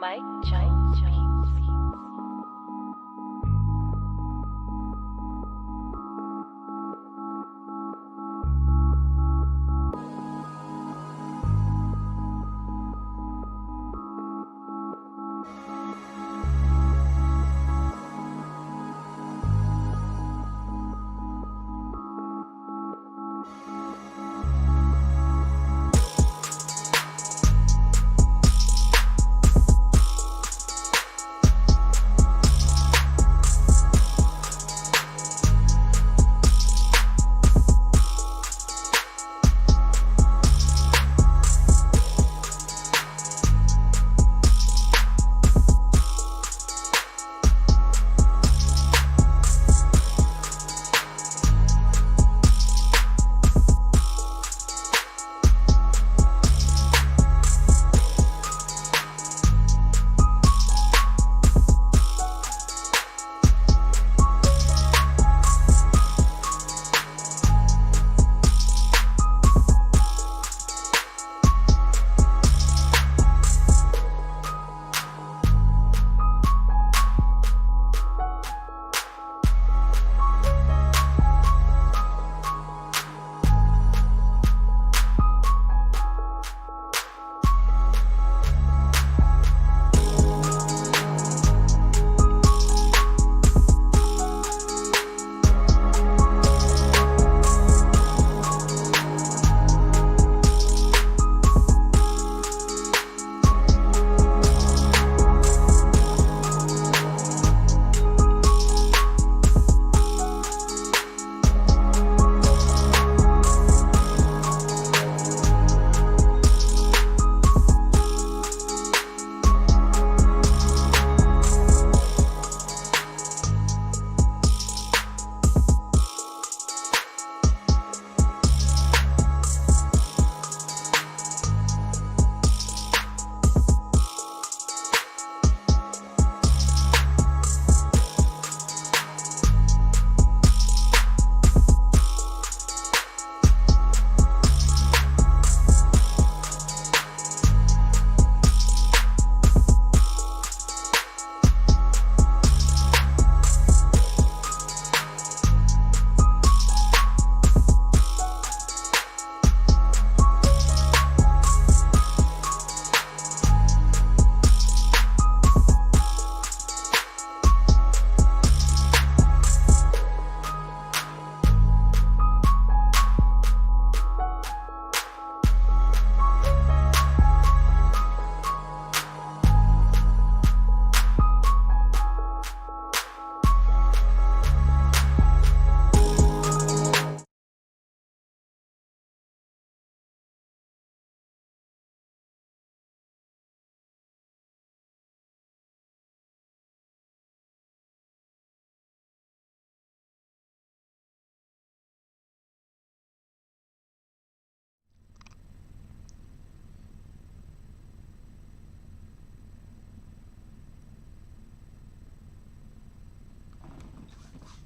Mike Jones Beats.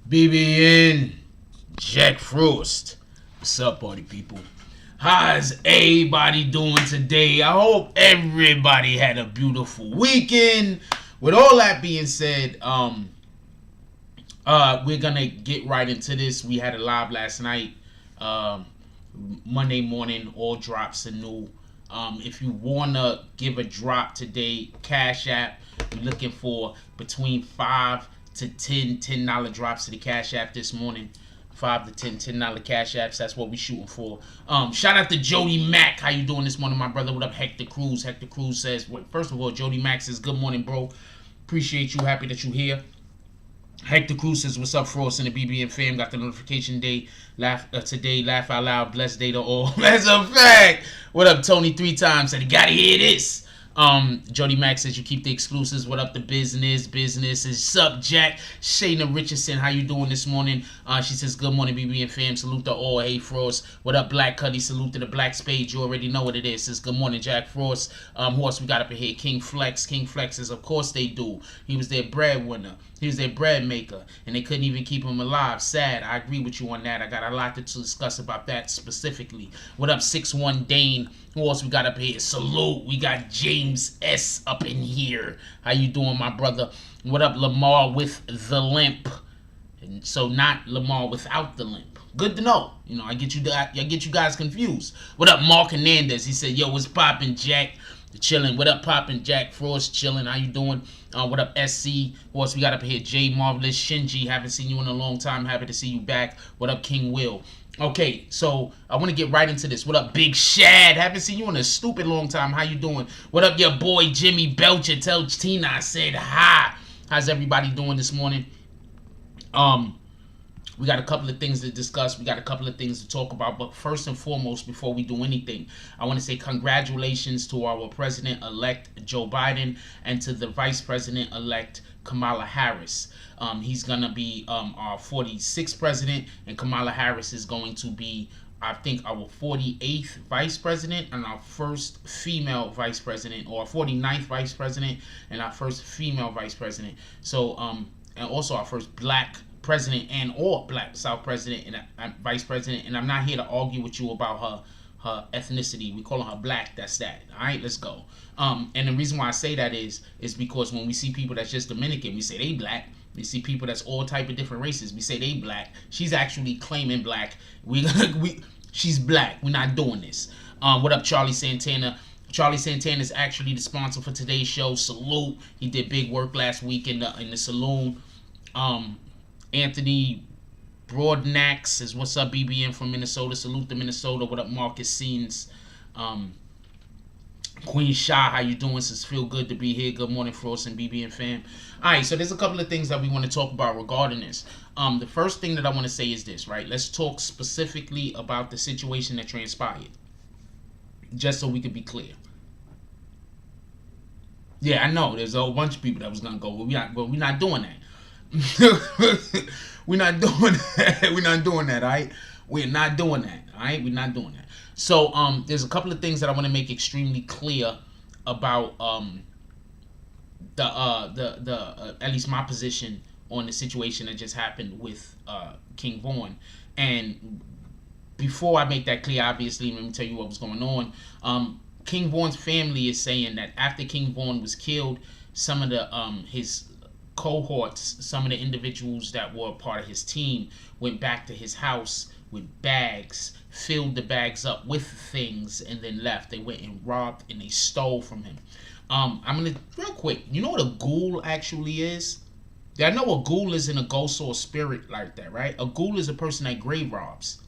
BBN, Jack Frost. What's up, party people? How's everybody doing today? I hope everybody had a beautiful weekend. With all that being said, we're gonna get right into this. We had a live last night. Monday morning, all drops are new. If you wanna give a drop today, Cash App, we're looking for between 5 to $10 drops to the Cash App this morning. 5 to $10 Cash Apps. That's what we shooting for. Shout out to Jody Mack. How you doing this morning, my brother? What up, Hector Cruz? Hector Cruz says, first of all, Jody Mack says, good morning, bro. Appreciate you. Happy that you here. Hector Cruz says, what's up, Frost and the BBN fam? Got the notification day. Today, laugh out loud. Blessed day to all. That's a fact. What up, Tony? 3 times. Said, you gotta hear this. Jody Mack says you keep the exclusives. What up, the business is sup, Jack. Shayna Richardson, how you doing this morning? She says good morning, BB and fam. Salute to all. Hey Frost. What up, Black Cuddy? Salute to the Black Spade. You already know what it is. Says good morning, Jack Frost. Who else we got up in here? King Flex. King Flex says of course they do. He was their breadwinner. He was their bread maker, and they couldn't even keep him alive. Sad. I agree with you on that. I got a lot to discuss about that specifically. What up, 6-1 Dane? Who else we got up here? Salute. We got Jay James S up in here. How you doing, my brother? What up, Lamar with the limp? And so not Lamar without the limp. Good to know. You know, I get you guys confused. What up, Mark Hernandez? He said, yo, what's poppin', Jack? Chilling. What up, poppin', Jack Frost? Chilling. How you doing? What up, SC? What else we got up here? Jay Marvelous. Shinji. Haven't seen you in a long time. Happy to see you back. What up, King Will? Okay, so I want to get right into this. What up, Big Shad? Haven't seen you in a stupid long time. How you doing? What up, your boy Jimmy Belcher? Tell Tina I said hi. How's everybody doing this morning? We got a couple of things to discuss. We got a couple of things to talk about. But first and foremost, before we do anything, I want to say congratulations to our President-elect Joe Biden and to the Vice President-elect Kamala Harris. He's going to be our 46th president, and Kamala Harris is going to be, I think, our 48th vice president and our first female vice president, or 49th vice president and our first female vice president. So, and also our first black president and or black South president and vice president. And I'm not here to argue with you about her ethnicity. We call her black. That's that. All right, let's go. And the reason why I say that is because when we see people that's just Dominican, we say they black. We see people that's all type of different races, we say they black. She's actually claiming black. She's black. We're not doing this. What up, Charlie Santana? Charlie Santana is actually the sponsor for today's show. Salute. He did big work last week in the saloon. Anthony Broadnax says, what's up, BBN from Minnesota? Salute to Minnesota. What up, Marcus Scenes? Queen Shah, how you doing? Says, feel good to be here. Good morning, Frost and BBN fam. All right, so there's a couple of things that we want to talk about regarding this. The first thing that I want to say is this, right? Let's talk specifically about the situation that transpired, just so we can be clear. Yeah, I know there's a whole bunch of people that was gonna go, well, we're not doing that. We're not doing that. We're not doing that. All right, we're not doing that. All right, we're not doing that. So there's a couple of things that I want to make extremely clear about at least my position on the situation that just happened with King Vaughn. And before I make that clear, obviously, let me tell you what was going on. King Vaughn's family is saying that after King Vaughn was killed, some of the his cohorts, some of the individuals that were part of his team went back to his house with bags, filled the bags up with things, and then left. They went and robbed and they stole from him. I'm gonna real quick. You know what a ghoul actually is? I know a ghoul isn't a ghost or a spirit like that, right? A ghoul is a person that grave robs.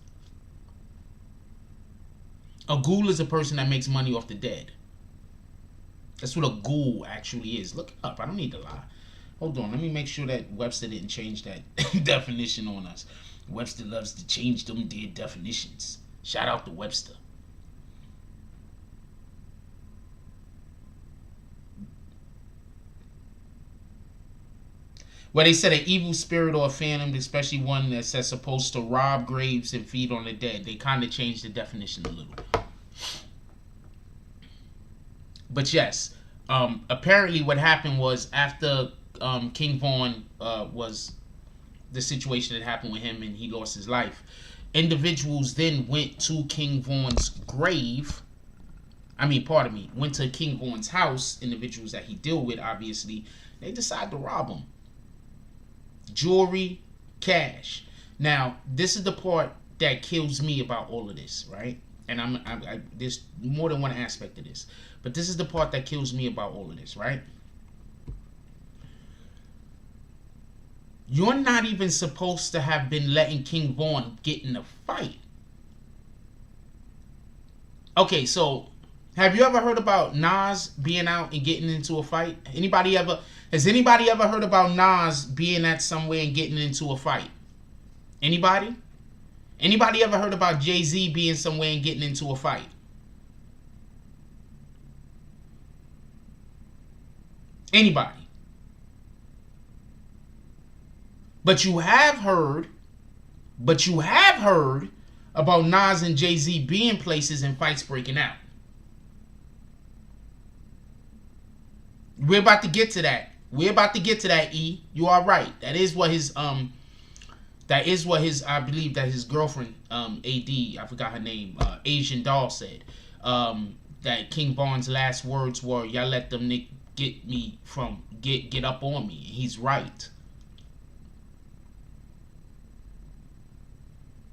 A ghoul is a person that makes money off the dead. That's what a ghoul actually is. Look it up. I don't need to lie. Hold on, let me make sure that Webster didn't change that definition on us. Webster loves to change them dead definitions. Shout out to Webster. Well, they said an evil spirit or a phantom, especially one that's supposed to rob graves and feed on the dead. They kind of changed the definition a little. But yes, apparently what happened was after King Vaughn was the situation that happened with him and he lost his life, individuals then went to King Vaughn's grave. Went to King Vaughn's house, individuals that he dealt with, obviously. They decided to rob him. Jewelry, cash. Now, this is the part that kills me about all of this, right? And there's more than one aspect of this. But this is the part that kills me about all of this, right? You're not even supposed to have been letting King Vaughn get in a fight. Okay, so have you ever heard about Nas being out and getting into a fight? Has anybody ever heard about Nas being at somewhere and getting into a fight? Anybody? Anybody ever heard about Jay-Z being somewhere and getting into a fight? Anybody? But you have heard about Nas and Jay-Z being places and fights breaking out. We're about to get to that. E. You are right. That is what his I believe that his girlfriend, AD, I forgot her name, Asian doll said. that King Von's last words were, "Y'all let them get up on me." He's right.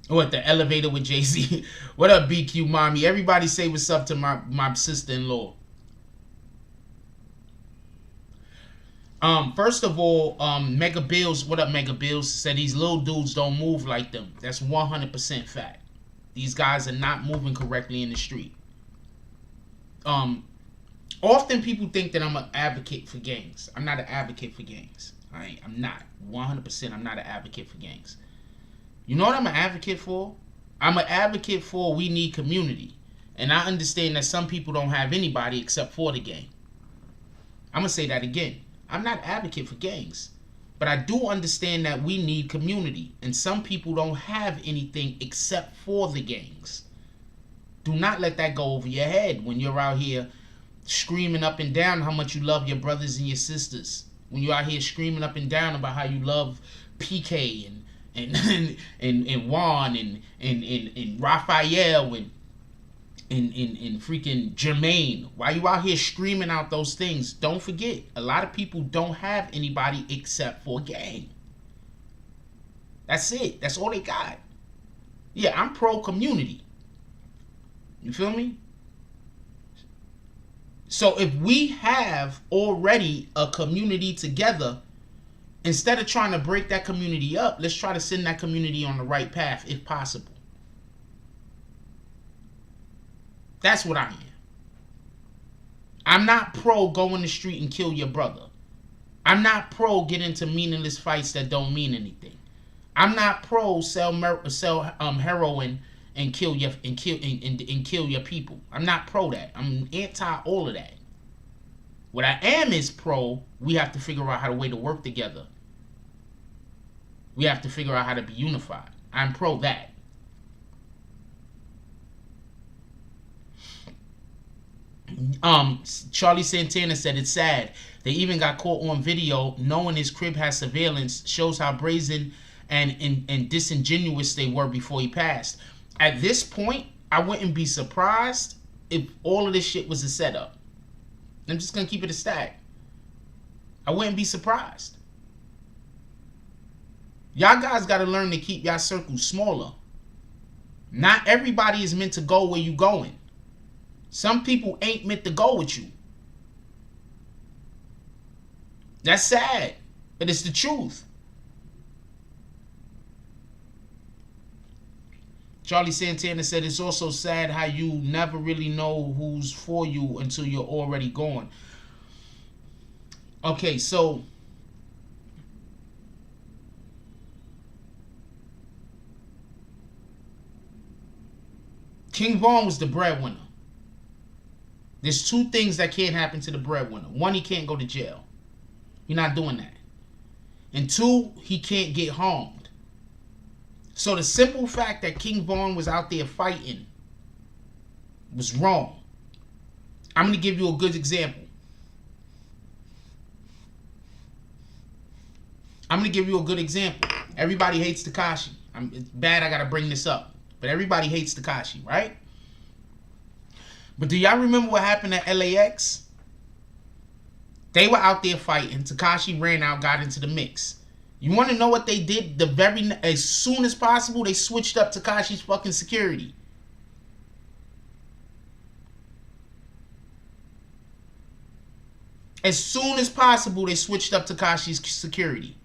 What, the elevator with Jay-Z? What up, BQ mommy? Everybody say what's up to my sister-in-law. First of all, Mega Bills, what up, Mega Bills, said these little dudes don't move like them. That's 100% fact. These guys are not moving correctly in the street. Often people think that I'm an advocate for gangs. I'm not an advocate for gangs. I'm not. 100% I'm not an advocate for gangs. You know what I'm an advocate for? I'm an advocate for we need community. And I understand that some people don't have anybody except for the gang. I'm going to say that again. I'm not an advocate for gangs. But I do understand that we need community. And some people don't have anything except for the gangs. Do not let that go over your head when you're out here screaming up and down how much you love your brothers and your sisters. When you're out here screaming up and down about how you love PK and Juan and Raphael and freaking Jermaine. Why you out here screaming out those things? Don't forget, a lot of people don't have anybody except for a gang. That's it. That's all they got. Yeah, I'm pro community. You feel me? So if we have already a community together, instead of trying to break that community up, let's try to send that community on the right path if possible. That's what I am. I'm not pro go in the street and kill your brother. I'm not pro get into meaningless fights that don't mean anything. I'm not pro sell heroin and kill your people. I'm not pro that. I'm anti all of that. What I am is pro, we have to figure out how to way to work together. We have to figure out how to be unified. I'm pro that. Charlie Santana said it's sad. They even got caught on video knowing his crib has surveillance. Shows how brazen and disingenuous they were before he passed. At this point, I wouldn't be surprised if all of this shit was a setup. I'm just going to keep it a stack. I wouldn't be surprised. Y'all guys got to learn to keep y'all circles smaller. Not everybody is meant to go where you going. Some people ain't meant to go with you. That's sad, but it's the truth. Charlie Santana said it's also sad how you never really know who's for you until you're already gone. Okay, so King Von was the breadwinner. There's two things that can't happen to the breadwinner. One, he can't go to jail. You're not doing that. And two, he can't get harmed. So the simple fact that King Von was out there fighting was wrong. I'm going to give you a good example. Everybody hates Tekashi. It's bad I got to bring this up. But everybody hates Tekashi, right? But do y'all remember what happened at LAX? They were out there fighting. Tekashi ran out, got into the mix. You want to know what they did? As soon as possible, they switched up Tekashi's fucking security. As soon as possible, they switched up Tekashi's security.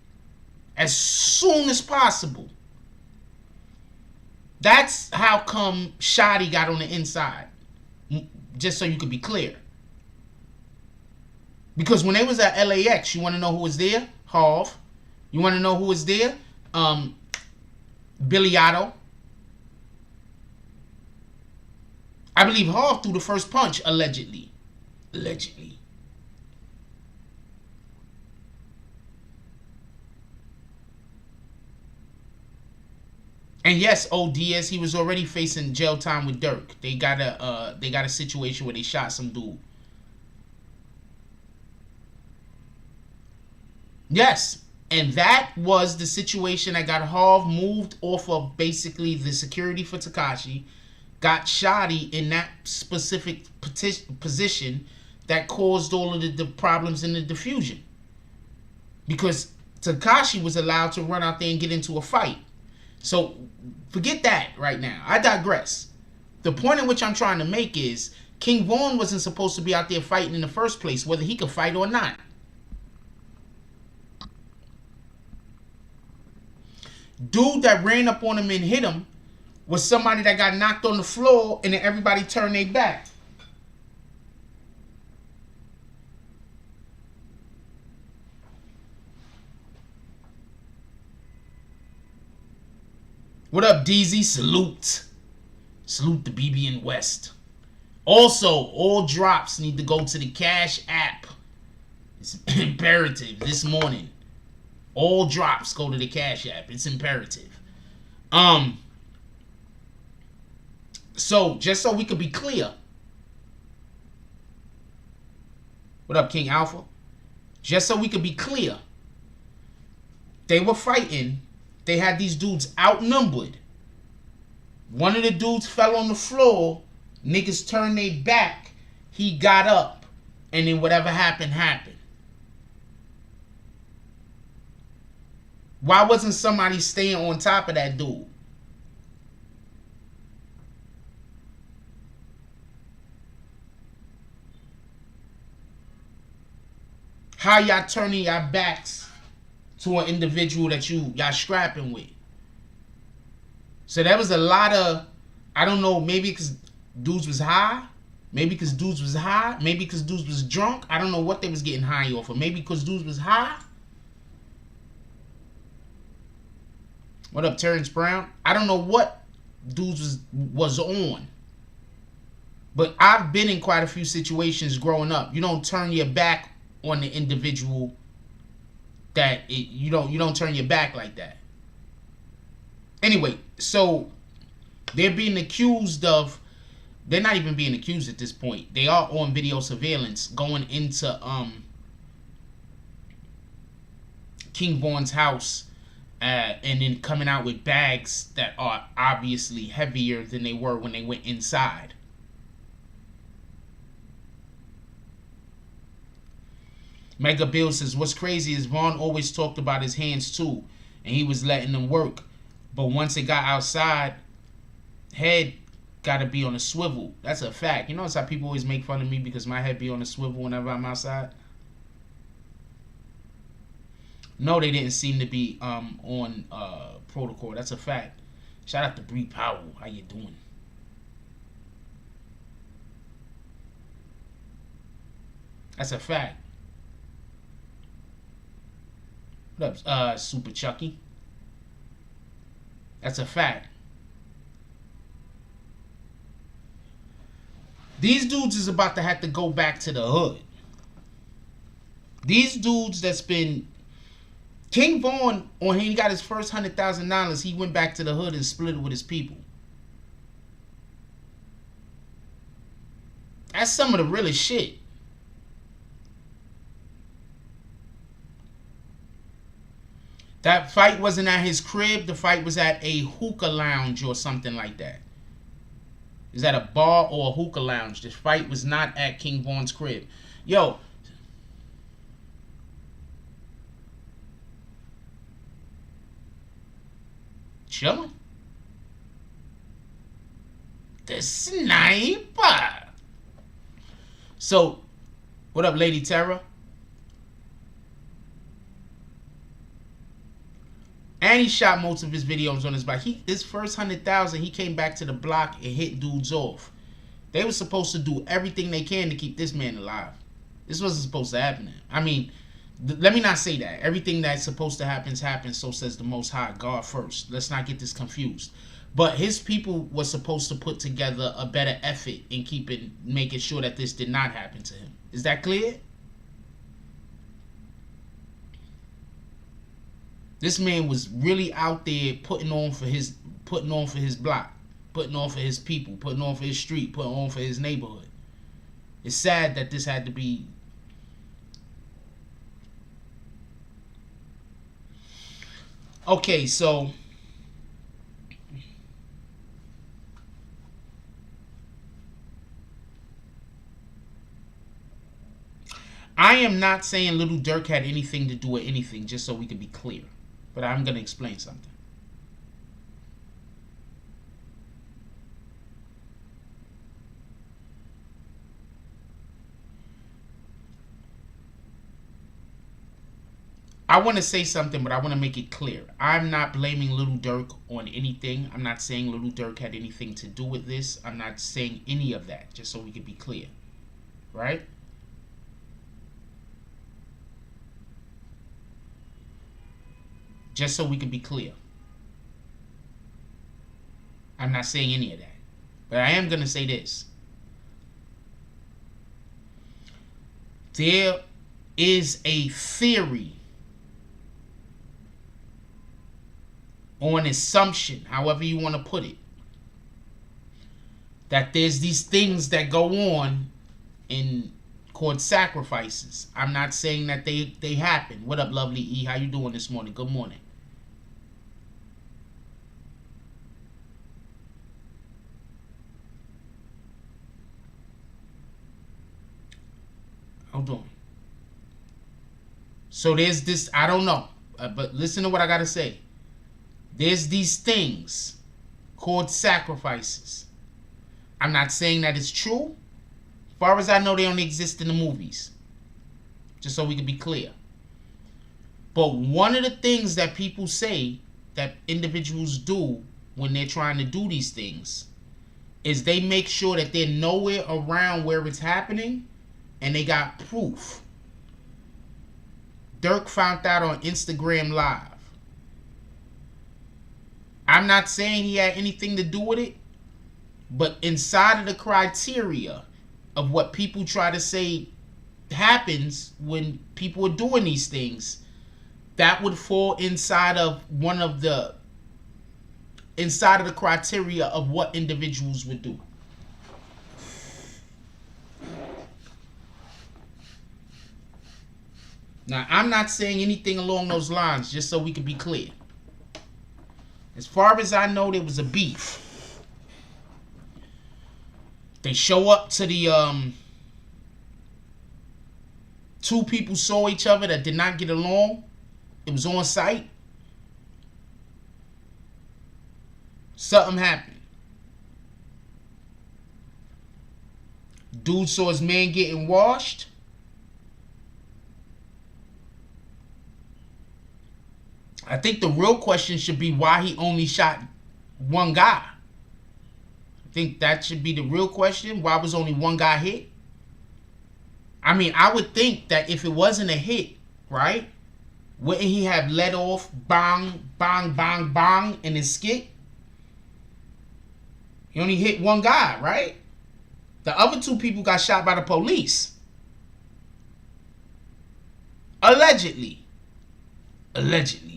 As soon as possible. That's how come Shotty got on the inside. Just so you could be clear. Because when they was at LAX, you want to know who was there? Harv. You want to know who was there? Billy Otto. I believe Harv threw the first punch, allegedly. Allegedly. And yes, ODS, he was already facing jail time with Dirk. They got a situation where they shot some dude. Yes, and that was the situation that got Harv moved off of basically the security for Tekashi got shoddy in that specific position that caused all of the problems in the diffusion. Because Tekashi was allowed to run out there and get into a fight. So forget that right now. I digress. The point in which I'm trying to make is King Von wasn't supposed to be out there fighting in the first place, whether he could fight or not. Dude that ran up on him and hit him was somebody that got knocked on the floor and then everybody turned their back. What up, DZ? Salute. Salute the BBN West. Also, all drops need to go to the Cash App. It's imperative this morning. All drops go to the Cash App. It's imperative. So, just so we could be clear. What up, King Alpha? Just so we could be clear. They were fighting. They had these dudes outnumbered. One of the dudes fell on the floor. Niggas turned their back. He got up. And then whatever happened, happened. Why wasn't somebody staying on top of that dude? How y'all turning your backs to an individual that y'all scrapping with? So there was a lot of, I don't know, maybe because dudes was high. Maybe because dudes was high. Maybe because dudes was drunk. I don't know what they was getting high off of. Maybe because dudes was high. What up, Terrence Brown? I don't know what dudes was on. But I've been in quite a few situations growing up. You don't turn your back on the individual you don't turn your back like that. Anyway, so they're being accused of, they're not even being accused at this point. They are on video surveillance going into King Von's house and then coming out with bags that are obviously heavier than they were when they went inside. Mega Bill says, what's crazy is Von always talked about his hands too, and he was letting them work. But once it got outside, head got to be on a swivel. That's a fact. You notice how people always make fun of me because my head be on a swivel whenever I'm outside? No, they didn't seem to be on protocol. That's a fact. Shout out to Bree Powell. How you doing? That's a fact. What up, Super Chucky? That's a fact. These dudes is about to have to go back to the hood. These dudes that's been... King Von, when he got his first $100,000, he went back to the hood and split it with his people. That's some of the realest shit. That fight wasn't at his crib. The fight was at a hookah lounge or something like that. It was at a bar or a hookah lounge. The fight was not at King Von's crib. Yo. Chilling. The sniper. So, what up, Lady Terra? And he shot most of his videos on his bike. His first 100,000, he came back to the block and hit dudes off. They were supposed to do everything they can to keep this man alive. This wasn't supposed to happen to him. I mean, let me not say that. Everything that's supposed to happen happens, so says the Most High, God first. Let's not get this confused. But his people were supposed to put together a better effort in making sure that this did not happen to him. Is that clear? This man was really out there putting on for his block, putting on for his people, putting on for his street, putting on for his neighborhood. It's sad that this had to be. Okay, so I am not saying Little Dirk had anything to do with anything, just so we can be clear. But I'm going to explain something. I want to say something, but I want to make it clear. I'm not blaming Little Dirk on anything. I'm not saying Little Dirk had anything to do with this. I'm not saying any of that, just so we can be clear. Right? Just so we can be clear. I'm not saying any of that. But I am going to say this. There is a theory or an assumption, however you want to put it, that there's these things that go on in called sacrifices. I'm not saying that they happen. What up, lovely E? How you doing this morning? Good morning. Hold on. So there's this, I don't know, but listen to what I got to say. There's these things called sacrifices. I'm not saying that it's true. As far as I know, they only exist in the movies. Just so we can be clear. But one of the things that people say that individuals do when they're trying to do these things is they make sure that they're nowhere around where it's happening and they got proof. Dirk found out on Instagram Live. I'm not saying he had anything to do with it, but inside of the criteria of what people try to say happens when people are doing these things, that would fall inside of the criteria of what individuals would do. Now, I'm not saying anything along those lines, just so we can be clear. As far as I know, there was a beef. They show up to the two people saw each other that did not get along. It was on site. Something happened. Dude saw his man getting washed. I think the real question should be why he only shot one guy. I think that should be the real question. Why was only one guy hit? I mean, I would think that if it wasn't a hit, right? Wouldn't he have let off bang, bang, bang, bang in his skit? He only hit one guy, right? The other two people got shot by the police. Allegedly. Allegedly.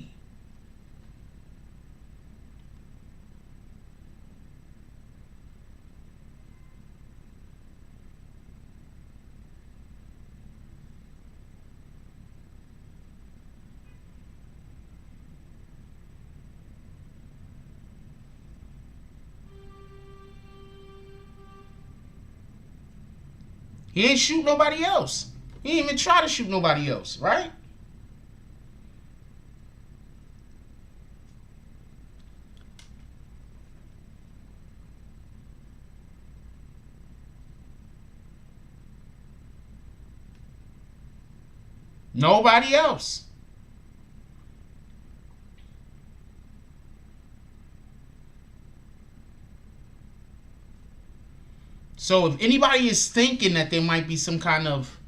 He ain't shoot nobody else. He didn't even try to shoot nobody else, right? Nobody else. So if anybody is thinking that there might be some kind of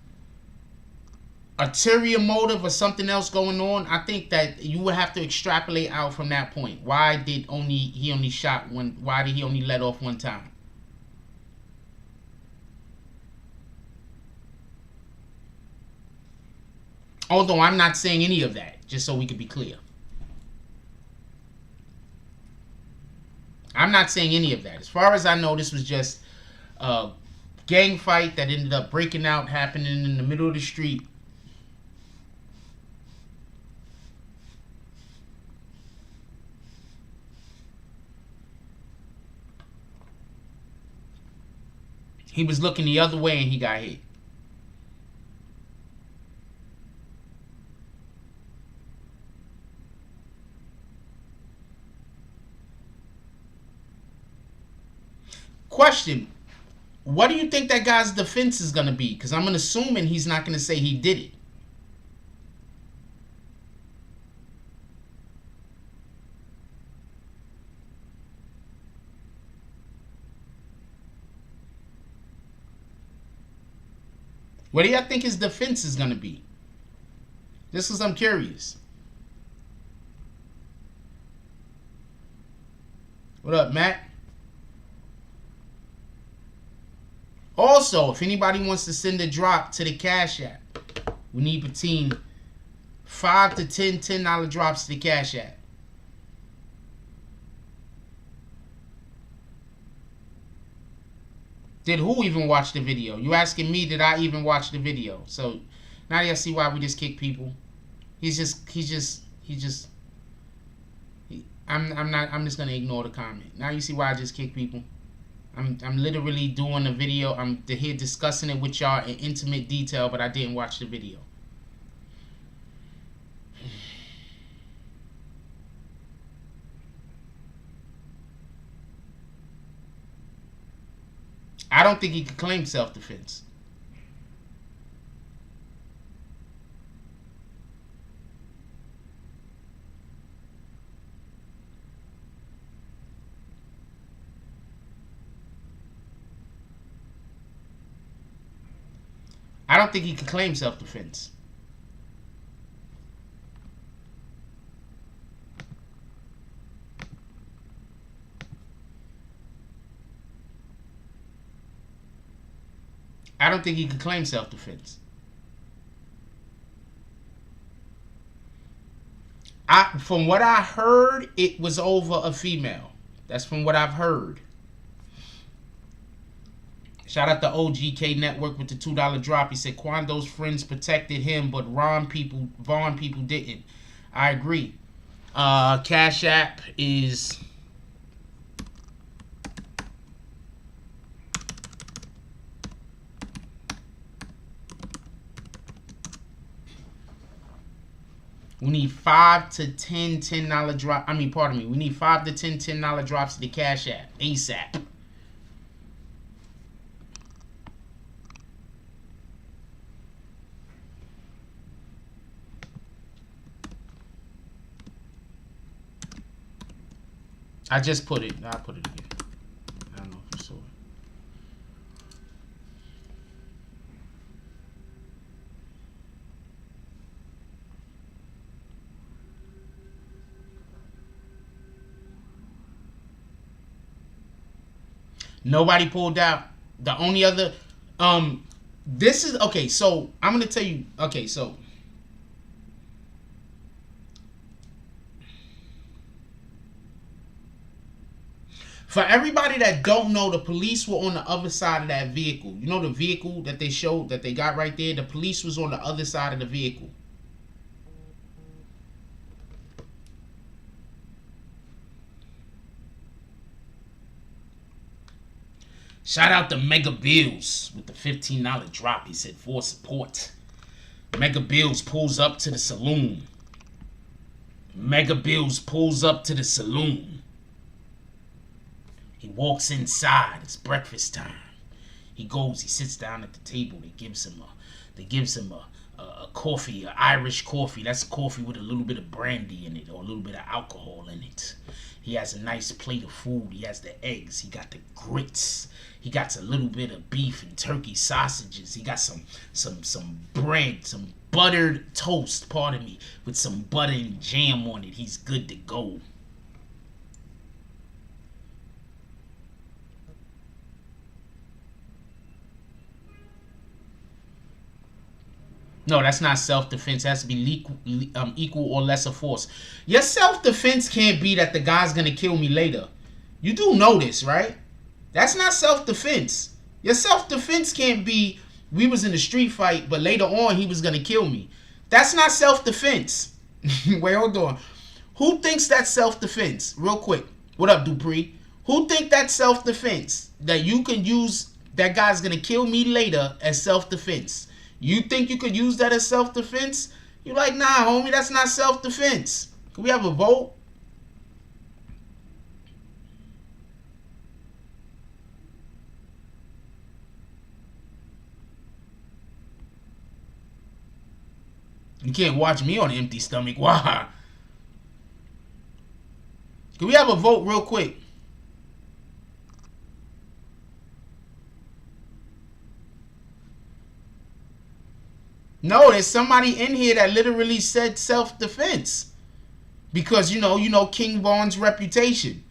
ulterior motive or something else going on, I think that you would have to extrapolate out from that point. Why did he only shot one? Why did he only let off one time? Although I'm not saying any of that, just so we could be clear. I'm not saying any of that. As far as I know, this was just a gang fight that ended up breaking out, happening in the middle of the street. He was looking the other way and he got hit. Question: what do you think that guy's defense is gonna be? Because I'm assuming he's not gonna say he did it. What do y'all think his defense is gonna be? Just because I'm curious. What up, Matt? Also, if anybody wants to send a drop to the Cash App, we need between 5 to 10 $10 drops to the Cash App. Did who even watch the video? You asking me, did I even watch the video? So now you see why we just kick people. I'm just gonna ignore the comment. Now you see why I just kick people. I'm literally doing a video. I'm here discussing it with y'all in intimate detail, but I didn't watch the video. I don't think he could claim self-defense. I don't think he could claim self-defense. I don't think he could claim self-defense. From what I heard, it was over a female. That's from what I've heard. Shout out to OGK Network with the $2 drop. He said Quando's friends protected him, but Vaughn people didn't. I agree. Cash App is we need 5 to 10 $10 drop. I mean, pardon me. We need 5 to 10 $10 drops to the Cash App ASAP. I just put it. I'll put it again. I don't know if you saw it. Nobody pulled out. The only other this is okay, so I'm gonna tell you, okay, so for everybody that don't know, the police were on the other side of that vehicle. You know the vehicle that they showed, that they got right there? The police was on the other side of the vehicle. Shout out to Mega Bills with the $15 drop. He said, for support. Mega Bills pulls up to the saloon. Mega Bills pulls up to the saloon. He walks inside. It's breakfast time. He goes. He sits down at the table. They gives him a coffee, an Irish coffee. That's coffee with a little bit of brandy in it or a little bit of alcohol in it. He has a nice plate of food. He has the eggs. He got the grits. He got a little bit of beef and turkey sausages. He got some bread, some buttered toast, pardon me, with some butter and jam on it. He's good to go. No, that's not self-defense. It has to be equal or lesser force. Your self-defense can't be that the guy's going to kill me later. You do know this, right? That's not self-defense. Your self-defense can't be, we was in a street fight, but later on he was going to kill me. That's not self-defense. Wait, hold on. Who thinks that's self-defense? Real quick. What up, Dupree? Who think that's self-defense? That you can use, that guy's going to kill me later as self-defense? You think you could use that as self-defense? You're like, nah, homie, that's not self-defense. Can we have a vote? You can't watch me on an empty stomach. Why? Can we have a vote real quick? No, there's somebody in here that literally said self-defense. Because, you know King Von's reputation.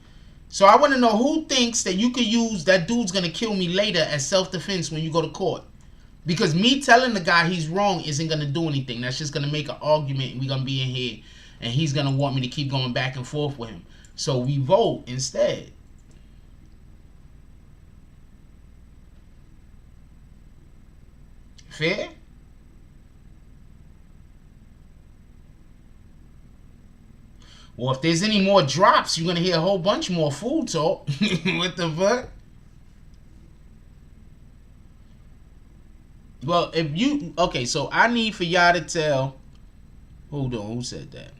So I want to know who thinks that you could use that dude's going to kill me later as self-defense when you go to court. Because me telling the guy he's wrong isn't going to do anything. That's just going to make an argument, and we're going to be in here, and he's going to want me to keep going back and forth with him. So we vote instead. Fair? Well, if there's any more drops, you're going to hear a whole bunch more food talk. What the fuck? Well, if you... Okay, so I need for y'all to tell... Hold on, who said that?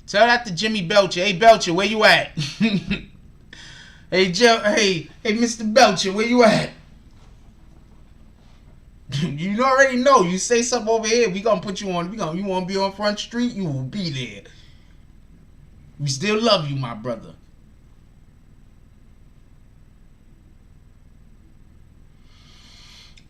Tell that to Jimmy Belcher. Hey, Belcher, where you at? Hey, Mr. Belcher, where you at? You already know. You say something over here, we gonna put you on. You want to be on Front Street? You will be there. We still love you, my brother.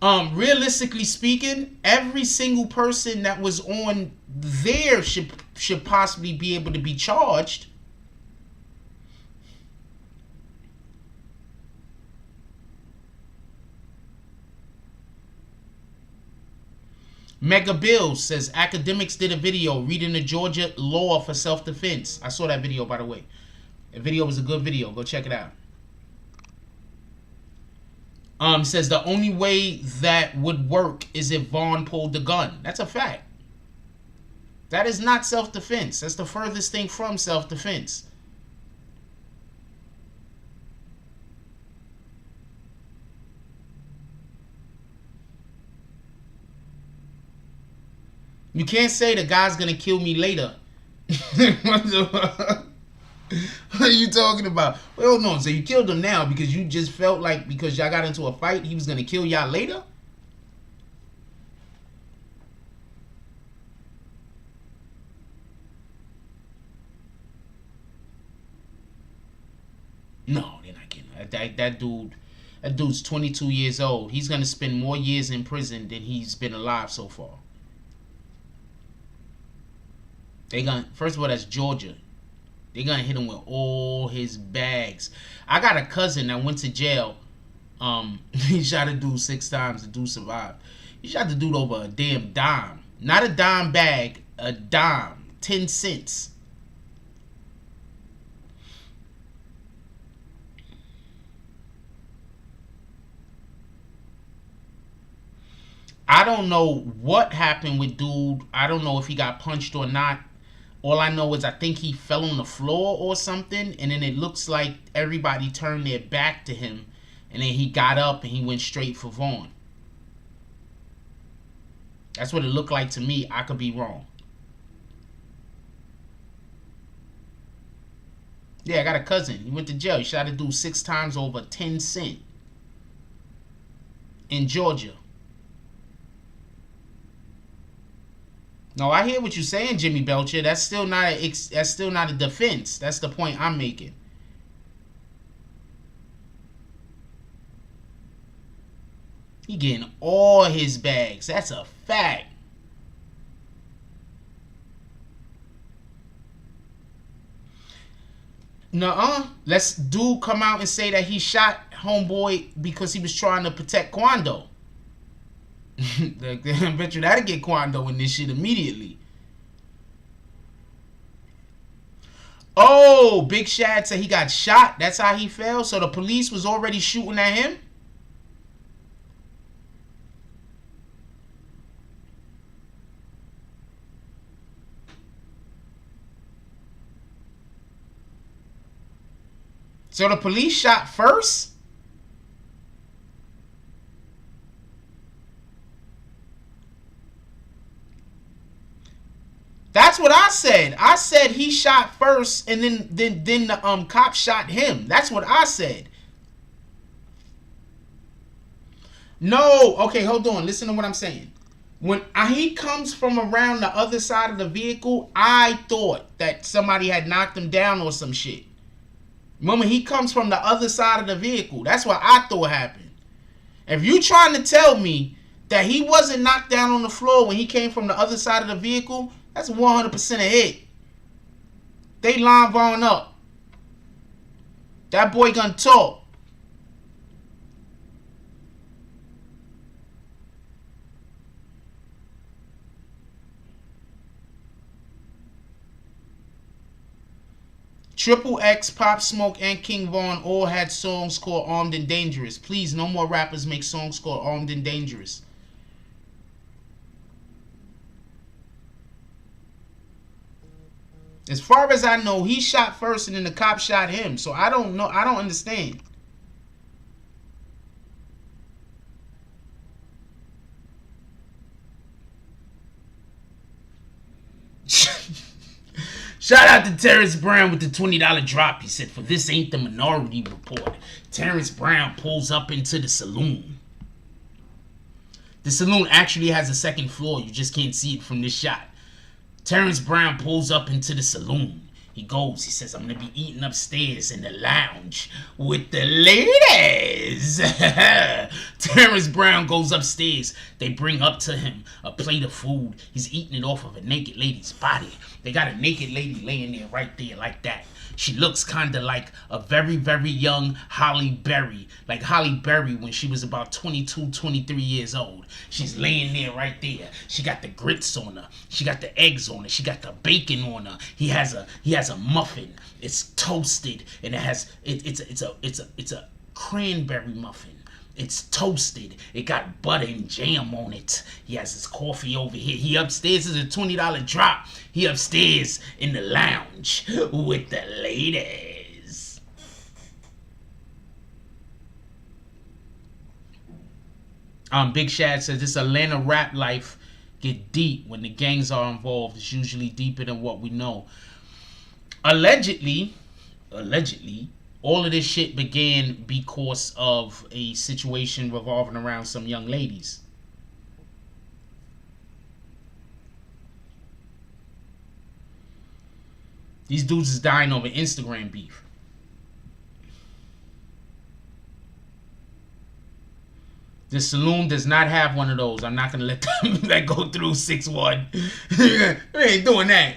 Realistically speaking, every single person that was on there should possibly be able to be charged. Mega Bill says academics did a video reading the Georgia law for self-defense. I saw that video, by the way. The video was a good video. Go check it out. Says the only way that would work is if Vaughn pulled the gun. That's a fact. That is not self-defense. That's the furthest thing from self-defense. You can't say the guy's gonna kill me later. What are you talking about? Well, no, so you killed him now because you just felt like because y'all got into a fight, he was gonna kill y'all later? No, they're not getting that dude's 22 years old. He's gonna spend more years in prison than he's been alive so far. First of all, that's Georgia. They're gonna hit him with all his bags. I got a cousin that went to jail. He shot a dude 6 times. The dude survived. He shot the dude over a damn dime. Not a dime bag, a dime. 10 cents. I don't know what happened with dude. I don't know if he got punched or not. All I know is I think he fell on the floor or something, and then it looks like everybody turned their back to him, and then he got up and he went straight for Vaughn. That's what it looked like to me. I could be wrong. Yeah, I got a cousin. He went to jail. He shot a dude 6 times over 10 cents in Georgia. No, I hear what you're saying, Jimmy Belcher. That's still not a defense. That's the point I'm making. He getting all his bags. That's a fact. Nuh-uh. Let's dude come out and say that he shot homeboy because he was trying to protect Quando. I bet you that'll get Quando in this shit immediately. Oh, Big Shad said he got shot. That's how he fell. So the police was already shooting at him. So the police shot first? That's what I said. I said he shot first, and then the cop shot him. That's what I said. No, okay, hold on. Listen to what I'm saying. When he comes from around the other side of the vehicle, I thought that somebody had knocked him down or some shit. Remember, he comes from the other side of the vehicle. That's what I thought happened. If you trying to tell me that he wasn't knocked down on the floor when he came from the other side of the vehicle, that's 100% a hit. They line Vaughn up. That boy gonna talk. Triple X, Pop Smoke, and King Von all had songs called Armed and Dangerous. Please, no more rappers make songs called Armed and Dangerous. As far as I know, he shot first and then the cop shot him. So I don't know. I don't understand. Shout out to Terrence Brown with the $20 drop. He said, for this ain't the Minority Report. Terrence Brown pulls up into the saloon. The saloon actually has a second floor. You just can't see it from this shot. Terrence Brown pulls up into the saloon. He goes, he says, I'm going to be eating upstairs in the lounge with the ladies. Terrence Brown goes upstairs. They bring up to him a plate of food. He's eating it off of a naked lady's body. They got a naked lady laying there right there like that. She looks kind of like a very, very young Halle Berry. Like Halle Berry when she was about 22, 23 years old. She's laying there right there. She got the grits on her. She got the eggs on her. She got the bacon on her. He has a muffin. It's toasted and it's a cranberry muffin. It's toasted. It got butter and jam on it. He has his coffee over here. He upstairs is a $20 drop. He upstairs in the lounge with the ladies. Big Shad says this Atlanta rap life get deep when the gangs are involved. It's usually deeper than what we know. Allegedly, all of this shit began because of a situation revolving around some young ladies. These dudes is dying over Instagram beef. The saloon does not have one of those. I'm not going to let them that go through 6-1. We ain't doing that.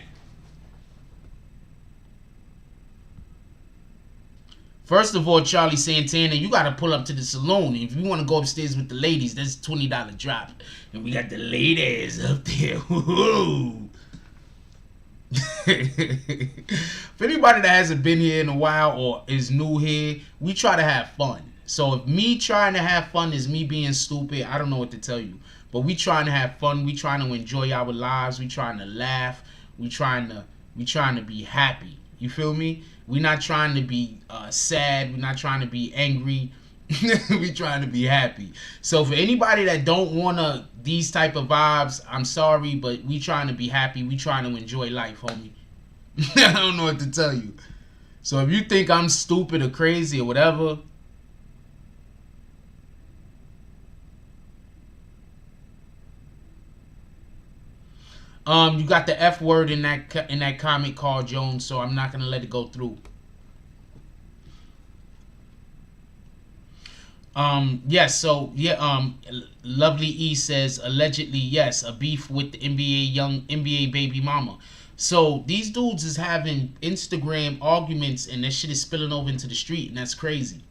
First of all, Charlie Santana, you got to pull up to the saloon. If you want to go upstairs with the ladies, that's a $20 drop. And we got the ladies up there. For anybody that hasn't been here in a while or is new here, we try to have fun. So if me trying to have fun is me being stupid, I don't know what to tell you. But we trying to have fun. We trying to enjoy our lives. We trying to laugh. We trying to be happy. You feel me? We're not trying to be sad. We're not trying to be angry. We're trying to be happy. So for anybody that don't want these type of vibes, I'm sorry, but we trying to be happy. We trying to enjoy life, homie. I don't know what to tell you. So if you think I'm stupid or crazy or whatever, you got the F word in that comment, Carl Jones, so I'm not gonna let it go through. Yes, so yeah, Lovely E says allegedly yes, a beef with the young NBA baby mama. So these dudes is having Instagram arguments and that shit is spilling over into the street, and that's crazy.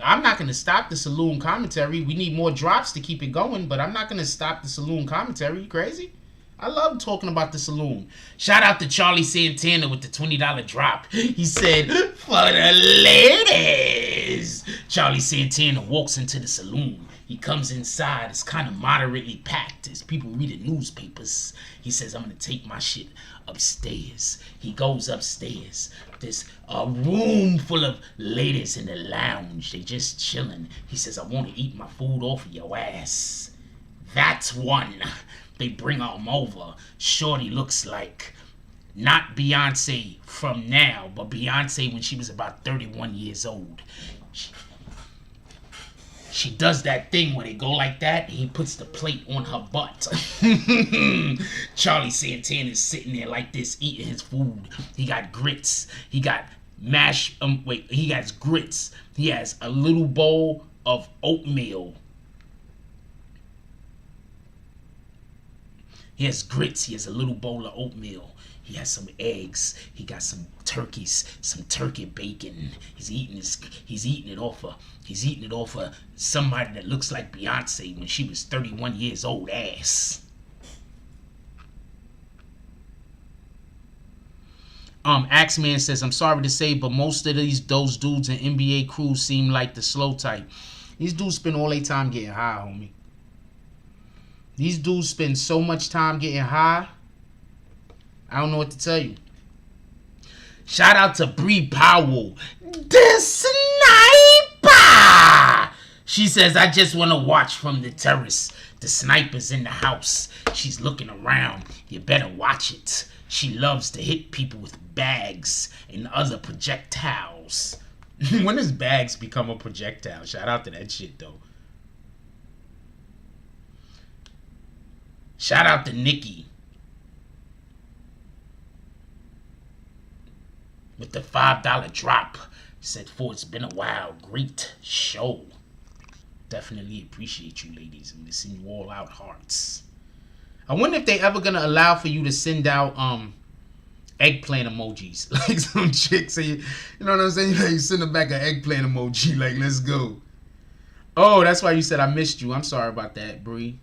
I'm not going to stop the saloon commentary. We need more drops to keep it going, but I'm not going to stop the saloon commentary. You crazy? I love talking about the saloon. Shout out to Charlie Santana with the $20 drop. He said, for the ladies. Charlie Santana walks into the saloon. He comes inside. It's kind of moderately packed as people reading newspapers. He says, I'm going to take my shit upstairs. He goes upstairs. There's a room full of ladies in the lounge. They just chilling. He says, I want to eat my food off of your ass. That's one. They bring him over. Shorty looks like Not Beyonce from now, but Beyonce when she was about 31 years old. She does that thing where they go like that, and he puts the plate on her butt. Charlie Santana is sitting there like this, eating his food. He got grits. He got he has grits. He has a little bowl of oatmeal. He has grits. He has a little bowl of oatmeal. He has some eggs. He got some turkeys, some turkey bacon. He's eating it off of somebody that looks like Beyonce when she was 31 years old ass. Axeman says, I'm sorry to say, but most of those dudes in NBA crews seem like the slow type. These dudes spend all their time getting high, homie. These dudes spend so much time getting high. I don't know what to tell you. Shout out to Bree Powell. The sniper! She says, I just want to watch from the terrace. The sniper's in the house. She's looking around. You better watch it. She loves to hit people with bags and other projectiles. When does bags become a projectile? Shout out to that shit, though. Shout out to Nikki. With the $5 drop. Said, it's been a while. Great show. Definitely appreciate you, ladies. I'm send you all out hearts. I wonder if they ever gonna allow for you to send out eggplant emojis. Like some chick say, you know what I'm saying? Like you send them back an eggplant emoji. Like, let's go. Oh, that's why you said I missed you. I'm sorry about that, Bree.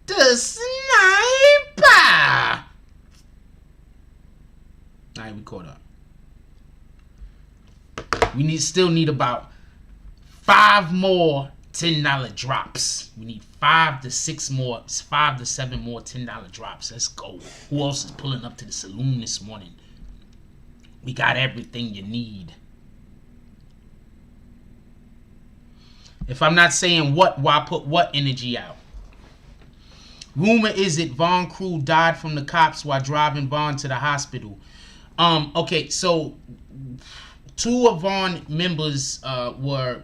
The sniper. Alright, we caught up. We still need about 5 more $10 drops. We need 5 to 7 more $10 drops. Let's go. Who else is pulling up to the saloon this morning? We got everything you need. If I'm not saying what, why put what energy out? Rumor is it Vaughn Crew died from the cops while driving Vaughn to the hospital. Okay, so 2 of Vaughn members were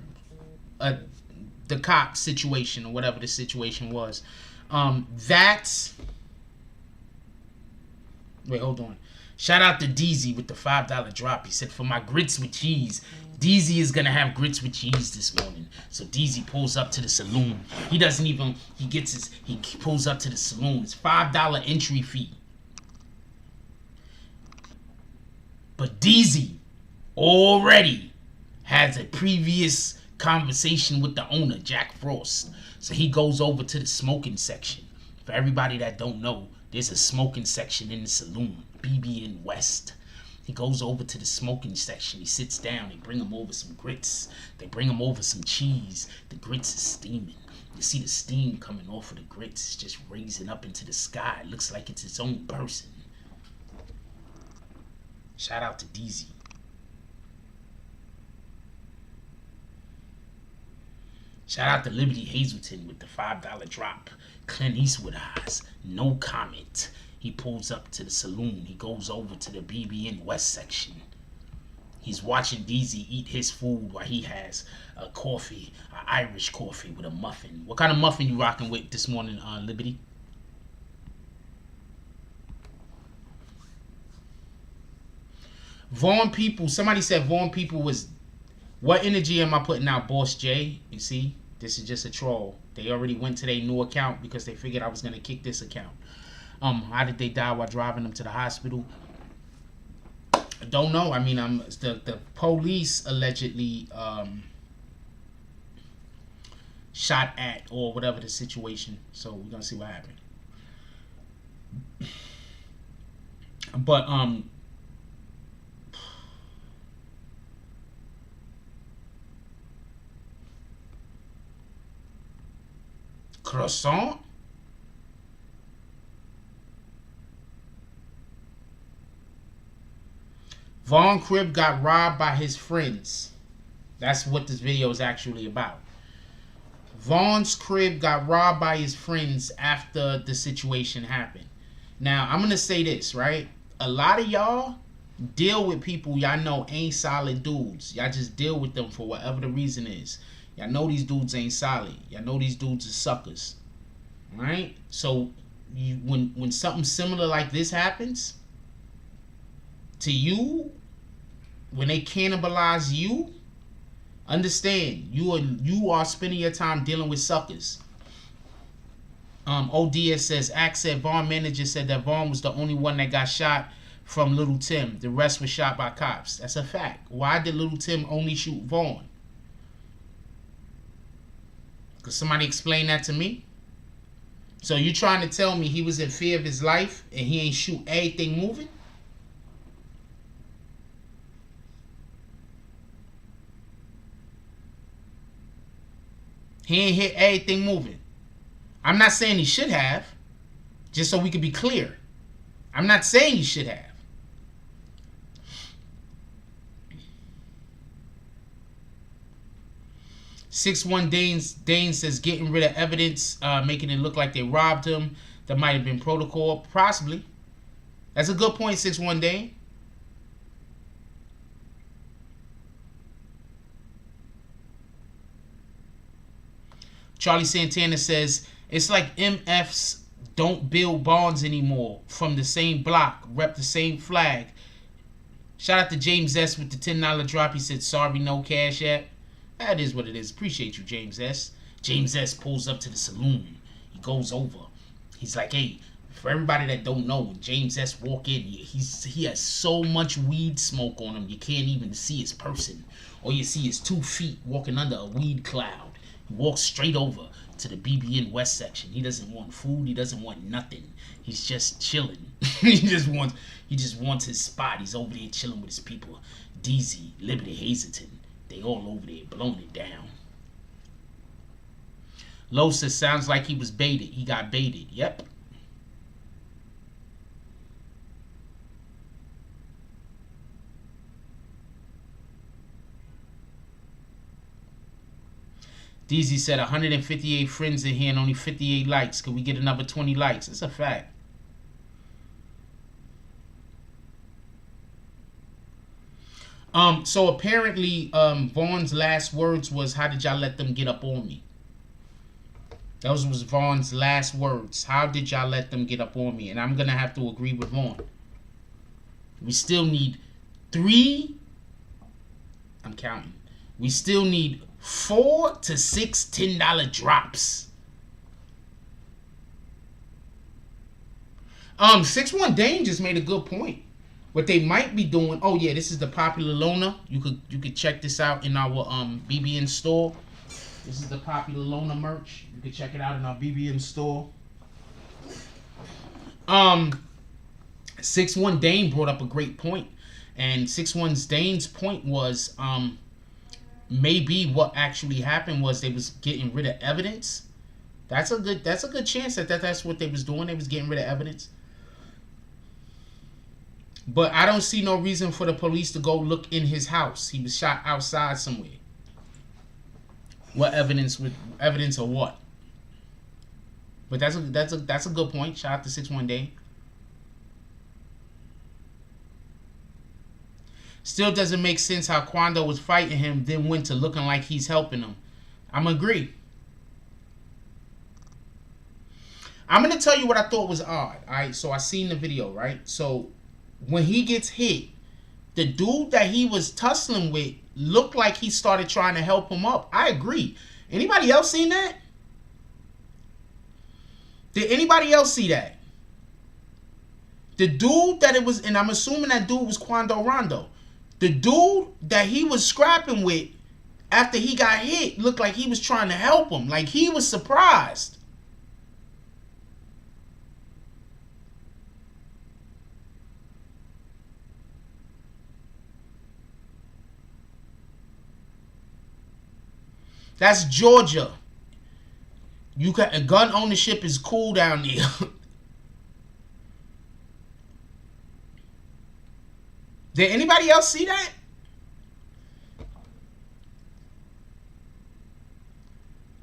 the cop situation or whatever the situation was. Wait, hold on. Shout out to DZ with the $5 drop. He said, for my grits with cheese. DZ is gonna have grits with cheese this morning. So DZ pulls up to the saloon. He pulls up to the saloon. It's $5 entry fee. But DZ already has a previous conversation with the owner, Jack Frost. So he goes over to the smoking section. For everybody that don't know, there's a smoking section in the saloon, BBN West. He goes over to the smoking section. He sits down. They bring him over some grits. They bring him over some cheese. The grits is steaming. You see the steam coming off of the grits. It's just raising up into the sky. It looks like it's its own person. Shout out to DZ. Shout out to Liberty Hazelton with the $5 drop. Clint Eastwood eyes. No comment. He pulls up to the saloon. He goes over to the BBN West section. He's watching DZ eat his food while he has a coffee, an Irish coffee with a muffin. What kind of muffin you rocking with this morning, Liberty? Vaughn People. Somebody said Vaughn People was... What energy am I putting out, Boss J? You see? This is just a troll. They already went to their new account because they figured I was going to kick this account. How did they die while driving them to the hospital? I don't know. I mean, the police allegedly shot at or whatever the situation. So we're gonna see what happened. But croissant. Vaughn Crib got robbed by his friends. That's what this video is actually about. Vaughn's crib got robbed by his friends after the situation happened. Now, I'm going to say this, right? a lot of y'all deal with people y'all know ain't solid dudes. Y'all just deal with them for whatever the reason is. Y'all know these dudes ain't solid. Y'all know these dudes are suckers. Right? So when something similar like this happens to you, when they cannibalize you, understand you are spending your time dealing with suckers. ODS says, Axe said Vaughn manager said that Vaughn was the only one that got shot from Little Tim. The rest was shot by cops. That's a fact. Why did Little Tim only shoot Vaughn? Could somebody explain that to me? So you trying to tell me he was in fear of his life and he ain't shoot everything moving? He ain't hit everything moving. I'm not saying he should have, just so we can be clear. I'm not saying he should have. Dane says getting rid of evidence, making it look like they robbed him. That might have been protocol, possibly. That's a good point, 6-1 Dane. Charlie Santana says, it's like MFs don't build bonds anymore from the same block, rep the same flag. Shout out to James S. with the $10 drop. He said, sorry, no cash app. That is what it is. Appreciate you, James S. James S. pulls up to the saloon. He goes over. He's like, hey, for everybody that don't know, when James S. walk in, he has so much weed smoke on him, you can't even see his person. All you see is 2 feet walking under a weed cloud. He walks straight over to the BBN West section. He doesn't want food. He doesn't want nothing. He's just chilling. he just wants his spot. He's over there chilling with his people. DZ, Liberty Hazelton, they all over there blowing it down. Losa sounds like he was baited. He got baited. Yep. DZ said 158 friends in here and only 58 likes. Could we get another 20 likes? It's a fact. So apparently, Vaughn's last words was, how did y'all let them get up on me? Those was Vaughn's last words. How did y'all let them get up on me? And I'm going to have to agree with Vaughn. We still need 3. I'm counting. We still need 4 to 6 $10 drops. 6-1 Dane just made a good point. What they might be doing. Oh yeah, this is the popular loaner. You could check this out in our BBN store. This is the popular loaner merch. You can check it out in our BBN store. 6-1 Dane brought up a great point, and 6-1 Dane's point was maybe what actually happened was they was getting rid of evidence. That's a good chance that's what they was doing. They was getting rid of evidence. But I don't see no reason for the police to go look in his house. He was shot outside somewhere. What evidence? With evidence of what? But that's a good point. Shout out to 6-1 Dane. Still doesn't make sense how Quando was fighting him, then went to looking like he's helping him. I'm agree. I'm gonna tell you what I thought was odd. Alright, so I seen the video, right? So when he gets hit, the dude that he was tussling with looked like he started trying to help him up. I agree. Anybody else seen that? Did anybody else see that? The dude that it was, and I'm assuming that dude was Quando Rondo. The dude that he was scrapping with after he got hit looked like he was trying to help him. Like he was surprised. That's Georgia. You got gun ownership is cool down there. Did anybody else see that?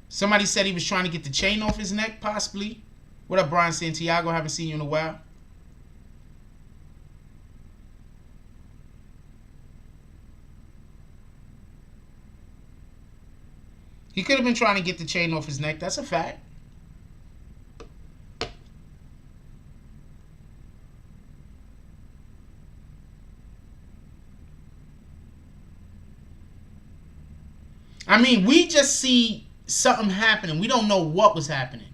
Somebody said he was trying to get the chain off his neck, possibly. What up, Brian Santiago? Haven't seen you in a while. He could have been trying to get the chain off his neck. That's a fact. I mean, we just see something happening. We don't know what was happening.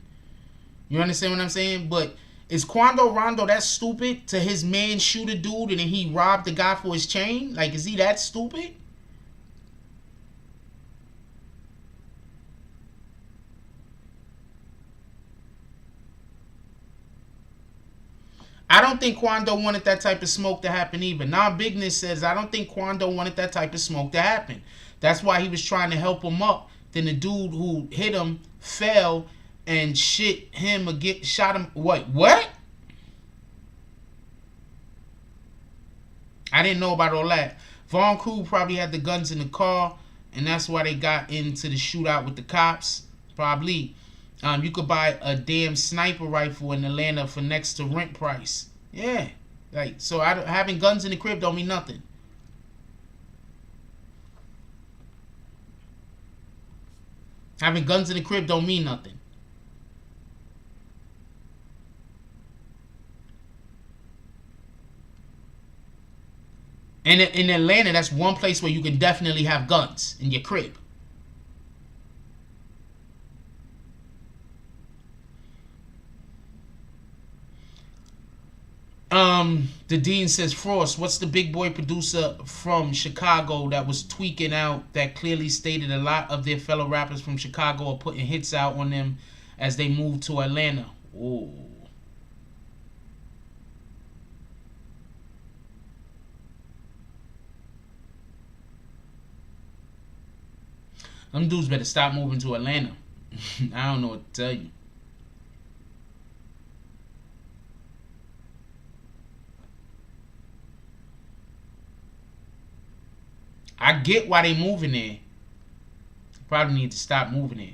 You understand what I'm saying? But is Quando Rondo that stupid to his man shoot a dude and then he robbed the guy for his chain? Like, is he that stupid? I don't think Quando wanted that type of smoke to happen either. Now, Bigness says, I don't think Quando wanted that type of smoke to happen. That's why he was trying to help him up. Then the dude who hit him fell and shit him again, shot him. What? I didn't know about all that. Von Crew probably had the guns in the car, and that's why they got into the shootout with the cops. Probably. You could buy a damn sniper rifle in Atlanta for next to rent price. Yeah. Like, so having guns in the crib don't mean nothing. Having guns in the crib don't mean nothing. And in Atlanta, that's one place where you can definitely have guns in your crib. The Dean says, Frost, what's the big boy producer from Chicago that was tweaking out that clearly stated a lot of their fellow rappers from Chicago are putting hits out on them as they move to Atlanta? Oh. Them dudes better stop moving to Atlanta. I don't know what to tell you. I get why they moving there. Probably need to stop moving there.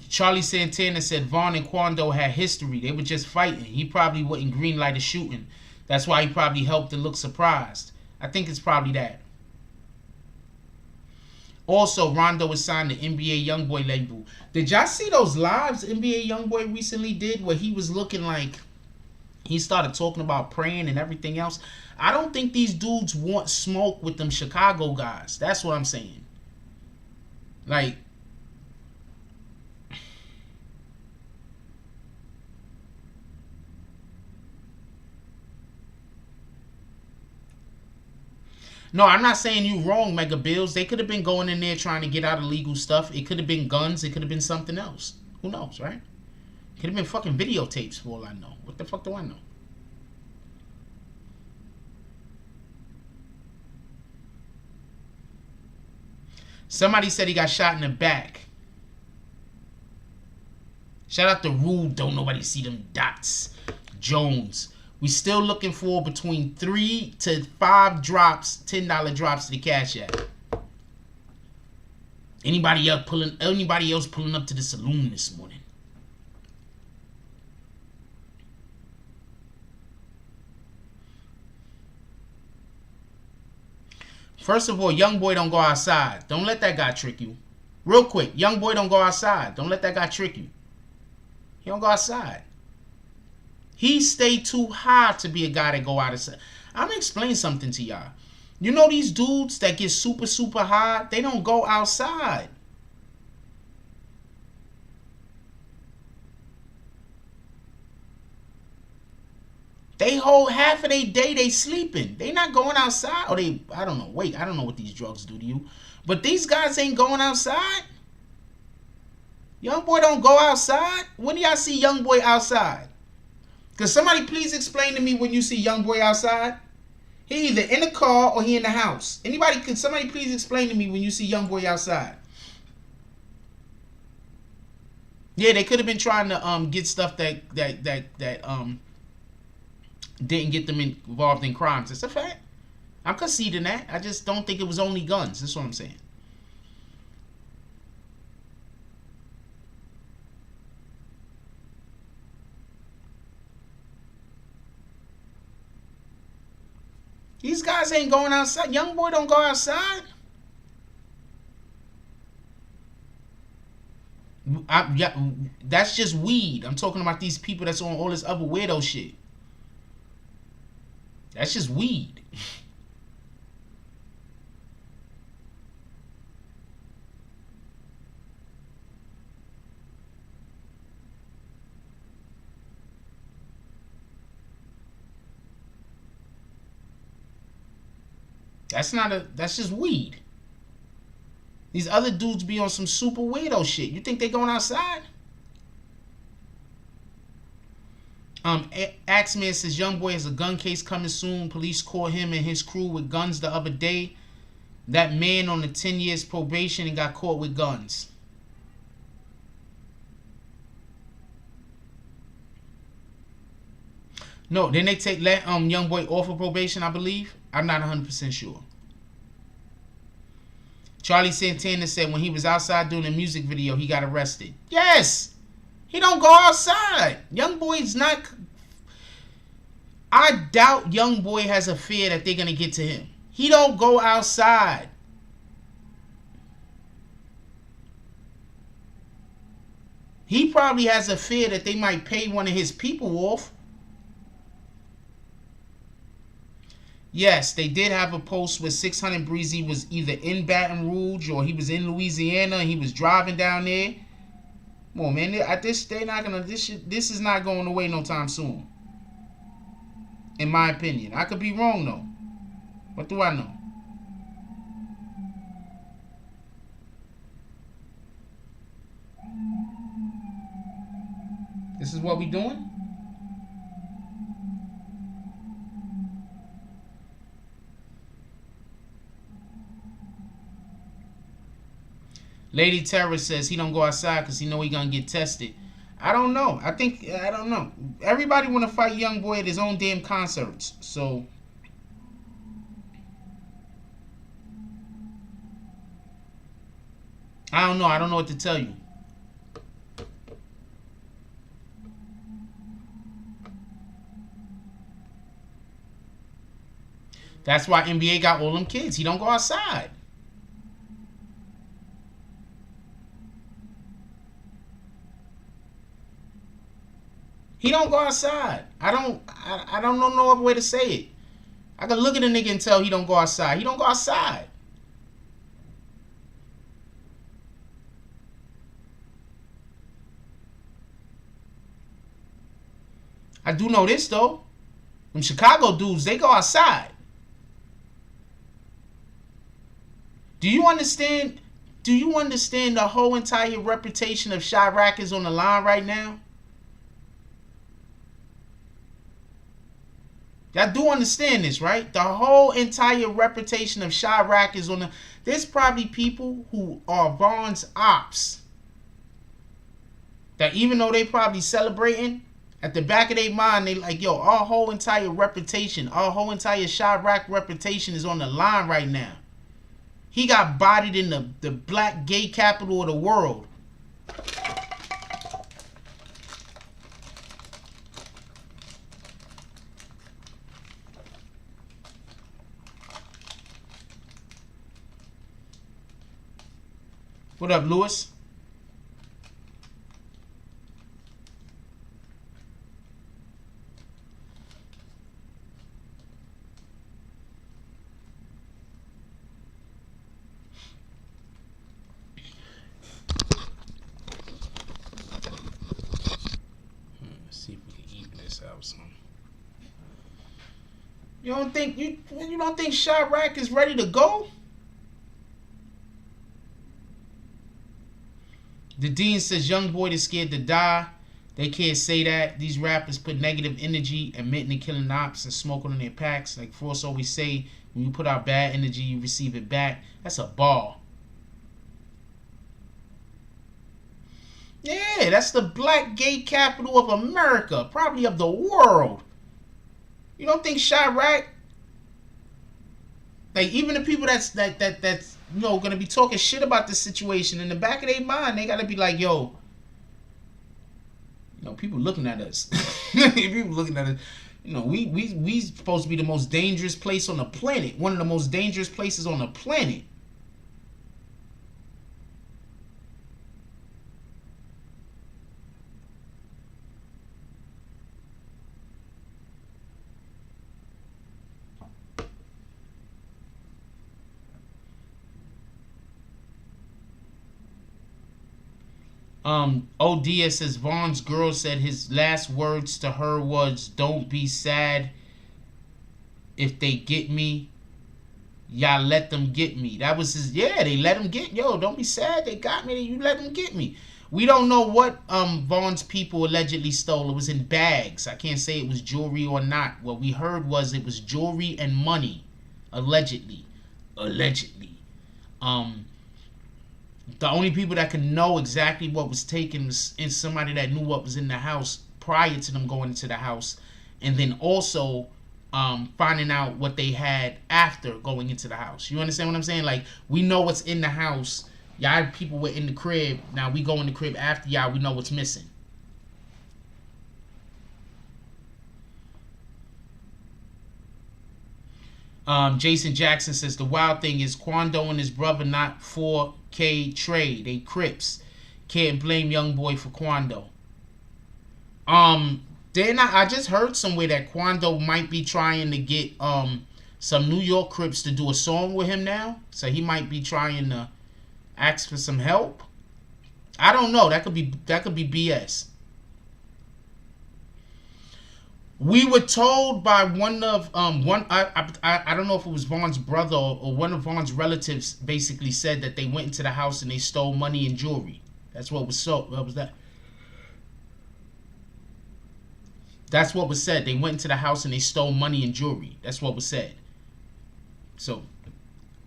Charlie Santana said Vaughn and Quando had history. They were just fighting. He probably wouldn't greenlight a shooting. That's why he probably helped to look surprised. I think it's probably that. Also, Rondo was signed to NBA Youngboy label. Did y'all see those lives NBA Youngboy recently did where he was looking like he started talking about praying and everything else? I don't think these dudes want smoke with them Chicago guys. That's what I'm saying. Like, no, I'm not saying you wrong, Mega Bills. They could have been going in there trying to get out illegal stuff. It could have been guns. It could have been something else. Who knows, right? It could have been fucking videotapes for all I know. What the fuck do I know? Somebody said he got shot in the back. Shout out to Rude. Don't nobody see them dots. Jones. We still looking for between 3 to 5 drops, $10 drops to the Cash App. Anybody else pulling up to the saloon this morning? First of all, young boy don't go outside. Don't let that guy trick you. Real quick, young boy don't go outside. Don't let that guy trick you. He don't go outside. He stayed too high to be a guy that go outside. I'm going to explain something to y'all. You know these dudes that get super, super high? They don't go outside. They hold half of their day they sleeping. They not going outside. Or they, I don't know. Wait, I don't know what these drugs do to you. But these guys ain't going outside. Young boy don't go outside. When do y'all see young boy outside? Because somebody please explain to me when you see young boy outside. He either in the car or he in the house. Could somebody please explain to me when you see young boy outside? Yeah, they could have been trying to get stuff that didn't get them involved in crimes. It's a fact. I'm conceding that. I just don't think it was only guns. That's what I'm saying. These guys ain't going outside. Young boy don't go outside. Yeah, that's just weed. I'm talking about these people that's on all this other weirdo shit. That's just weed. That's just weed. These other dudes be on some super weirdo shit. You think they going outside? Axeman says young boy has a gun case coming soon. Police caught him and his crew with guns the other day. That man on the 10 years probation and got caught with guns. No, then they let young boy off of probation, I believe. I'm not 100% sure. Charlie Santana said when he was outside doing a music video, he got arrested. Yes! He don't go outside. Young boy's not... I doubt young boy has a fear that they're going to get to him. He don't go outside. He probably has a fear that they might pay one of his people off. Yes, they did have a post where 600 Breezy was either in Baton Rouge or he was in Louisiana and he was driving down there. Come on, man. They're not gonna. This is not going away no time soon. In my opinion, I could be wrong though. What do I know? This is what we doing? Lady Terror says he don't go outside because he know he gonna get tested. I don't know. I don't know. Everybody want to fight young boy at his own damn concerts. So I don't know. I don't know what to tell you. That's why NBA got all them kids. He don't go outside. He don't go outside. I don't know no other way to say it. I can look at a nigga and tell he don't go outside. He don't go outside. I do know this though. Them Chicago dudes, they go outside. Do you understand? Do you understand the whole entire reputation of Chirac is on the line right now? Y'all do understand this, right? The whole entire reputation of Chirac is on the... There's probably people who are Vaughn's ops that even though they probably celebrating, at the back of their mind, they like, yo, our whole entire reputation, our whole entire Chirac reputation is on the line right now. He got bodied in the black gay capital of the world. What up, Lewis? Let's see if we can even this out some. You don't think Chirac is ready to go? The Dean says young boy is scared to die. They can't say that. These rappers put negative energy, admitting to killing ops and smoking on their packs. Like Frost always say, when you put out bad energy, you receive it back. That's a ball. Yeah, that's the black gay capital of America, probably of the world. You don't think Chirac, like even the people that's you know gonna be talking shit about this situation, in the back of their mind they gotta be like, yo, you know, people looking at us. People looking at us. You know, we supposed to be the most dangerous place on the planet. One of the most dangerous places on the planet. ODS says Vaughn's girl said his last words to her was, "Don't be sad if they get me. Y'all let them get me." That was his. Yeah, they let him get. Yo, don't be sad. They got me. You let them get me. We don't know what Vaughn's people allegedly stole. It was in bags. I can't say it was jewelry or not. What we heard was it was jewelry and money, allegedly. Allegedly. The only people that could know exactly what was taken was somebody that knew what was in the house prior to them going into the house, and then also finding out what they had after going into the house. You understand what I'm saying? Like, we know what's in the house. Y'all people were in the crib. Now we go in the crib after y'all. We know what's missing. Jason Jackson says the wild thing is Quando and his brother not 4K Trey. They Crips. Can't blame young boy for Quando. Then I just heard somewhere that Quando might be trying to get some New York Crips to do a song with him now. So he might be trying to ask for some help. I don't know. That could be BS. We were told by one of I don't know if it was Vaughn's brother or one of Vaughn's relatives basically said that they went into the house and they stole money and jewelry. That's what was so. What was that? That's what was said. They went into the house and they stole money and jewelry. That's what was said. So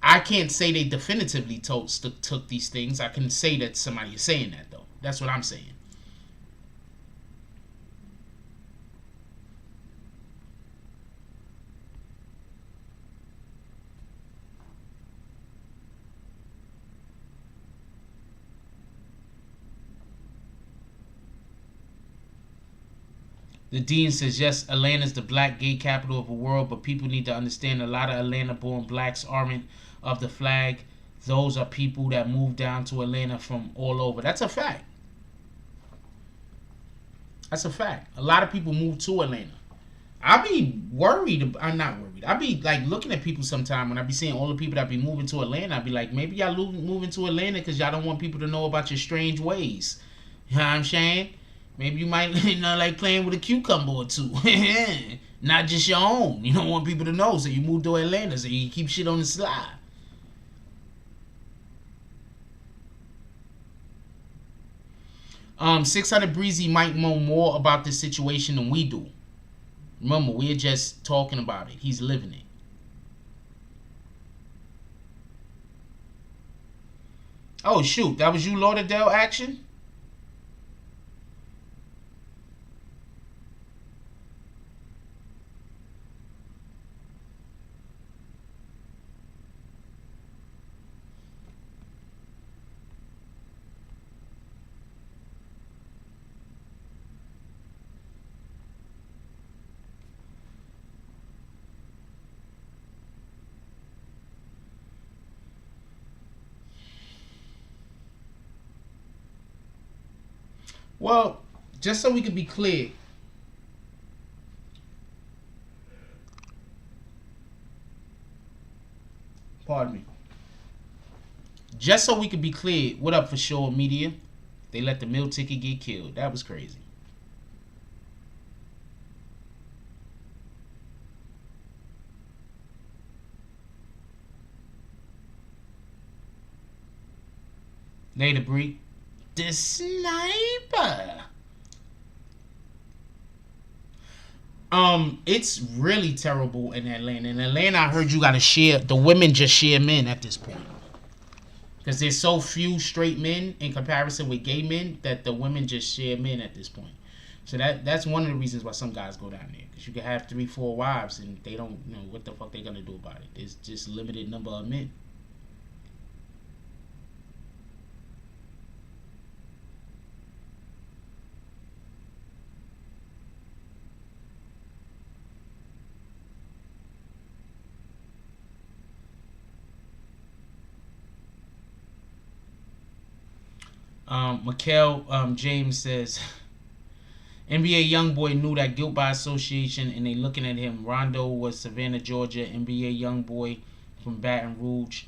I can't say they definitively took these things. I can say that somebody is saying that though. That's what I'm saying. The Dean says, yes, Atlanta's the black gay capital of the world, but people need to understand a lot of Atlanta-born blacks aren't of the flag. Those are people that moved down to Atlanta from all over. That's a fact. That's a fact. A lot of people move to Atlanta. I be worried. I'm not worried. I be like looking at people sometime when I be seeing all the people that be moving to Atlanta. I be like, maybe y'all moving to Atlanta because y'all don't want people to know about your strange ways. You know what I'm saying? Maybe you might like playing with a cucumber or two. Not just your own. You don't want people to know, so you move to Atlanta so you keep shit on the slide. 600 Breezy might know more about this situation than we do. Remember, we're just talking about it. He's living it. Oh, shoot. That was you, Lauderdale action? Well, just so we can be clear, pardon me. Just so we can be clear, what up for Shaw Media? They let the meal ticket get killed. That was crazy. Later, Bree. The sniper. It's really terrible in Atlanta. In Atlanta, I heard you gotta share. The women just share men at this point because there's so few straight men in comparison with gay men that the women just share men at this point. So that's one of the reasons why some guys go down there, because you can have 3-4 wives and they don't know what the fuck they gonna do about it. There's just limited number of men. Mikhail James says NBA YoungBoy knew that guilt by association, and they looking at him. Rondo was Savannah, Georgia. NBA YoungBoy from Baton Rouge.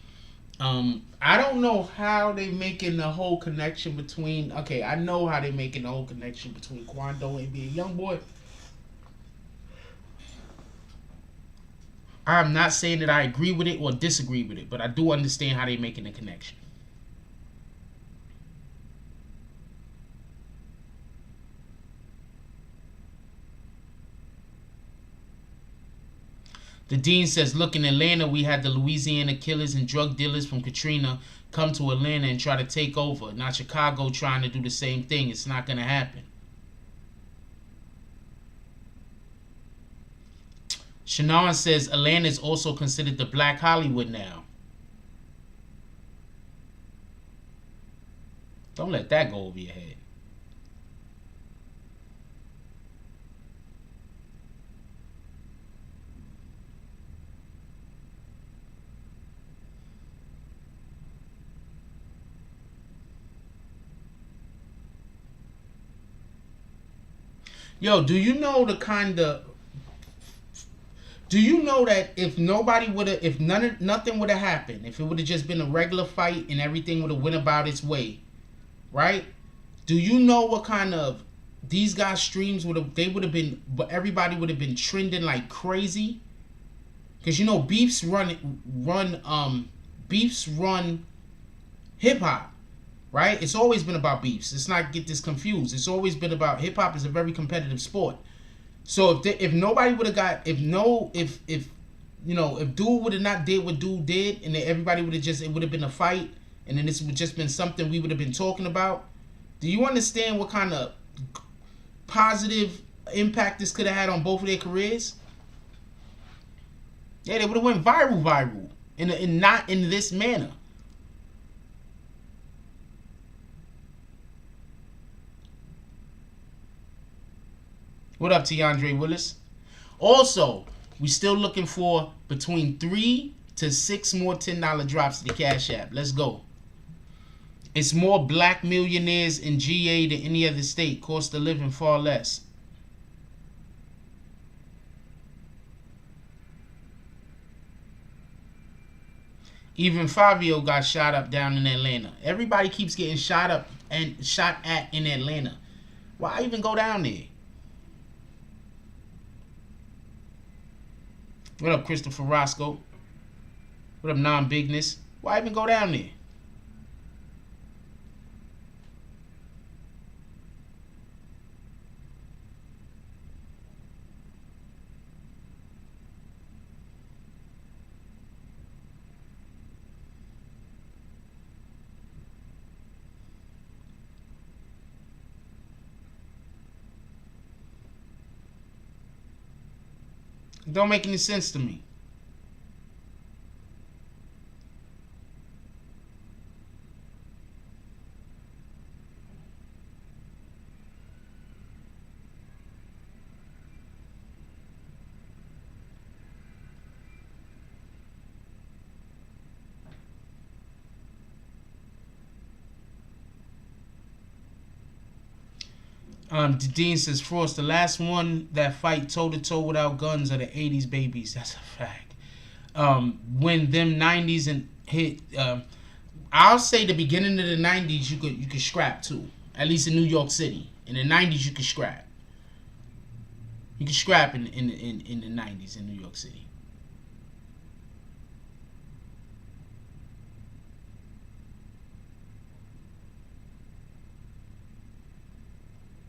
I don't know how they making the whole connection between. Okay, I know how they making the whole connection between Quando and NBA YoungBoy. I'm not saying that I agree with it or disagree with it, but I do understand how they making the connection. The dean says, look, in Atlanta, we had the Louisiana killers and drug dealers from Katrina come to Atlanta and try to take over. Now Chicago trying to do the same thing. It's not going to happen. Shannon says, Atlanta is also considered the Black Hollywood now. Don't let that go over your head. Yo, do you know the kind of... Do you know that if nobody would have... If nothing would have happened, if it would have just been a regular fight and everything would have went about its way, right? Do you know what kind of... These guys' streams would have... They would have been... But everybody would have been trending like crazy. Because, you know, Beefs run hip-hop. Right? It's always been about beefs. Let's not get this confused. It's always been about hip hop is a very competitive sport. So if nobody would have got if dude would have not did what dude did, and then everybody would have just, it would have been a fight, and then this would just been something we would have been talking about. Do you understand what kind of positive impact this could have had on both of their careers? Yeah, they would have went viral in not in this manner. What up, Tiandre Willis? Also, we still looking for between 3 to 6 more $10 drops to the Cash App. Let's go. It's more black millionaires in GA than any other state. Cost of living far less. Even Fabio got shot up down in Atlanta. Everybody keeps getting shot up and shot at in Atlanta. Why even go down there? What up, Christopher Roscoe? What up, Non-Bigness? Why even go down there? It don't make any sense to me. Dean says, Frost, the last one that fight toe-to-toe without guns are the 80s babies. That's a fact. When them 90s and hit, I'll say the beginning of the 90s you could scrap too. At least in New York City. In the 90s you could scrap. You could scrap in the 90s in New York City.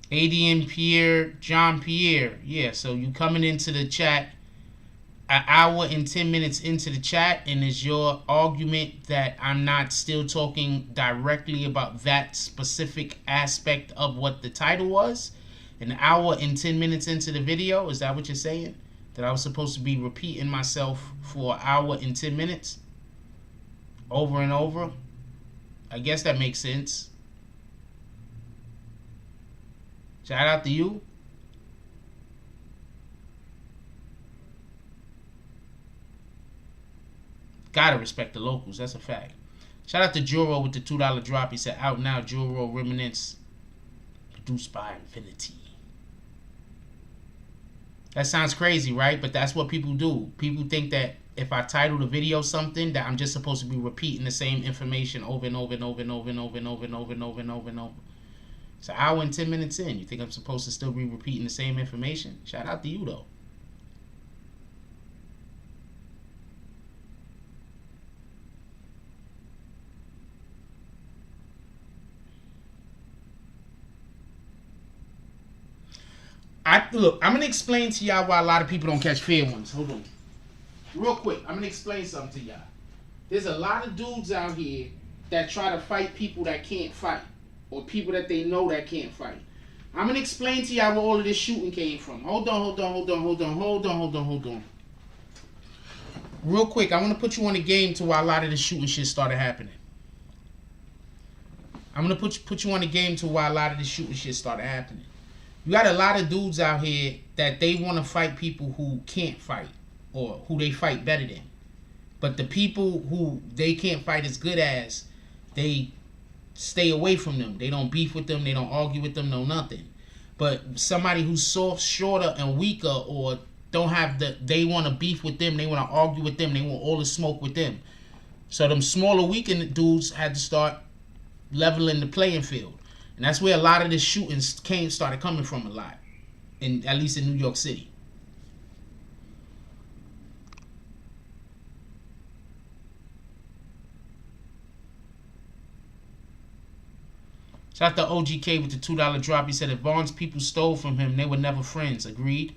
ADN Pierre, John Pierre. Yeah, so you coming into the chat an hour and 10 minutes into the chat, and is your argument that I'm not still talking directly about that specific aspect of what the title was? An hour and 10 minutes into the video, is that what you're saying? That I was supposed to be repeating myself for an hour and 10 minutes? Over and over? I guess that makes sense. Shout out to you. Gotta respect the locals. That's a fact. Shout out to Juro with the $2 drop. He said, out now, Juro Remnants produced by Infinity. That sounds crazy, right? But that's what people do. People think that if I title the video something, that I'm just supposed to be repeating the same information over and over and over and over and over and over and over and over and over and over. It's an hour and 10 minutes in. You think I'm supposed to still be repeating the same information? Shout out to you, though. Look, I'm going to explain to y'all why a lot of people don't catch fair ones. Hold on. Real quick, I'm going to explain something to y'all. There's a lot of dudes out here that try to fight people that can't fight. Or people that they know that can't fight. I'm going to explain to y'all where all of this shooting came from. Hold on. Real quick, I want to put you on the game to why a lot of this shooting shit started happening. I'm going to put you on the game to why a lot of this shooting shit started happening. You got a lot of dudes out here that they want to fight people who can't fight or who they fight better than. But the people who they can't fight as good as, they stay away from them. They don't beef with them. They don't argue with them. No nothing. But somebody who's soft, shorter, and weaker, or don't have they want to beef with them. They want to argue with them. They want all the smoke with them. So them smaller, weaker dudes had to start leveling the playing field. And that's where a lot of this shooting started coming from a lot, at least in New York City. Shout out to OGK with the $2 drop. He said if Vaughn's people stole from him, they were never friends. Agreed?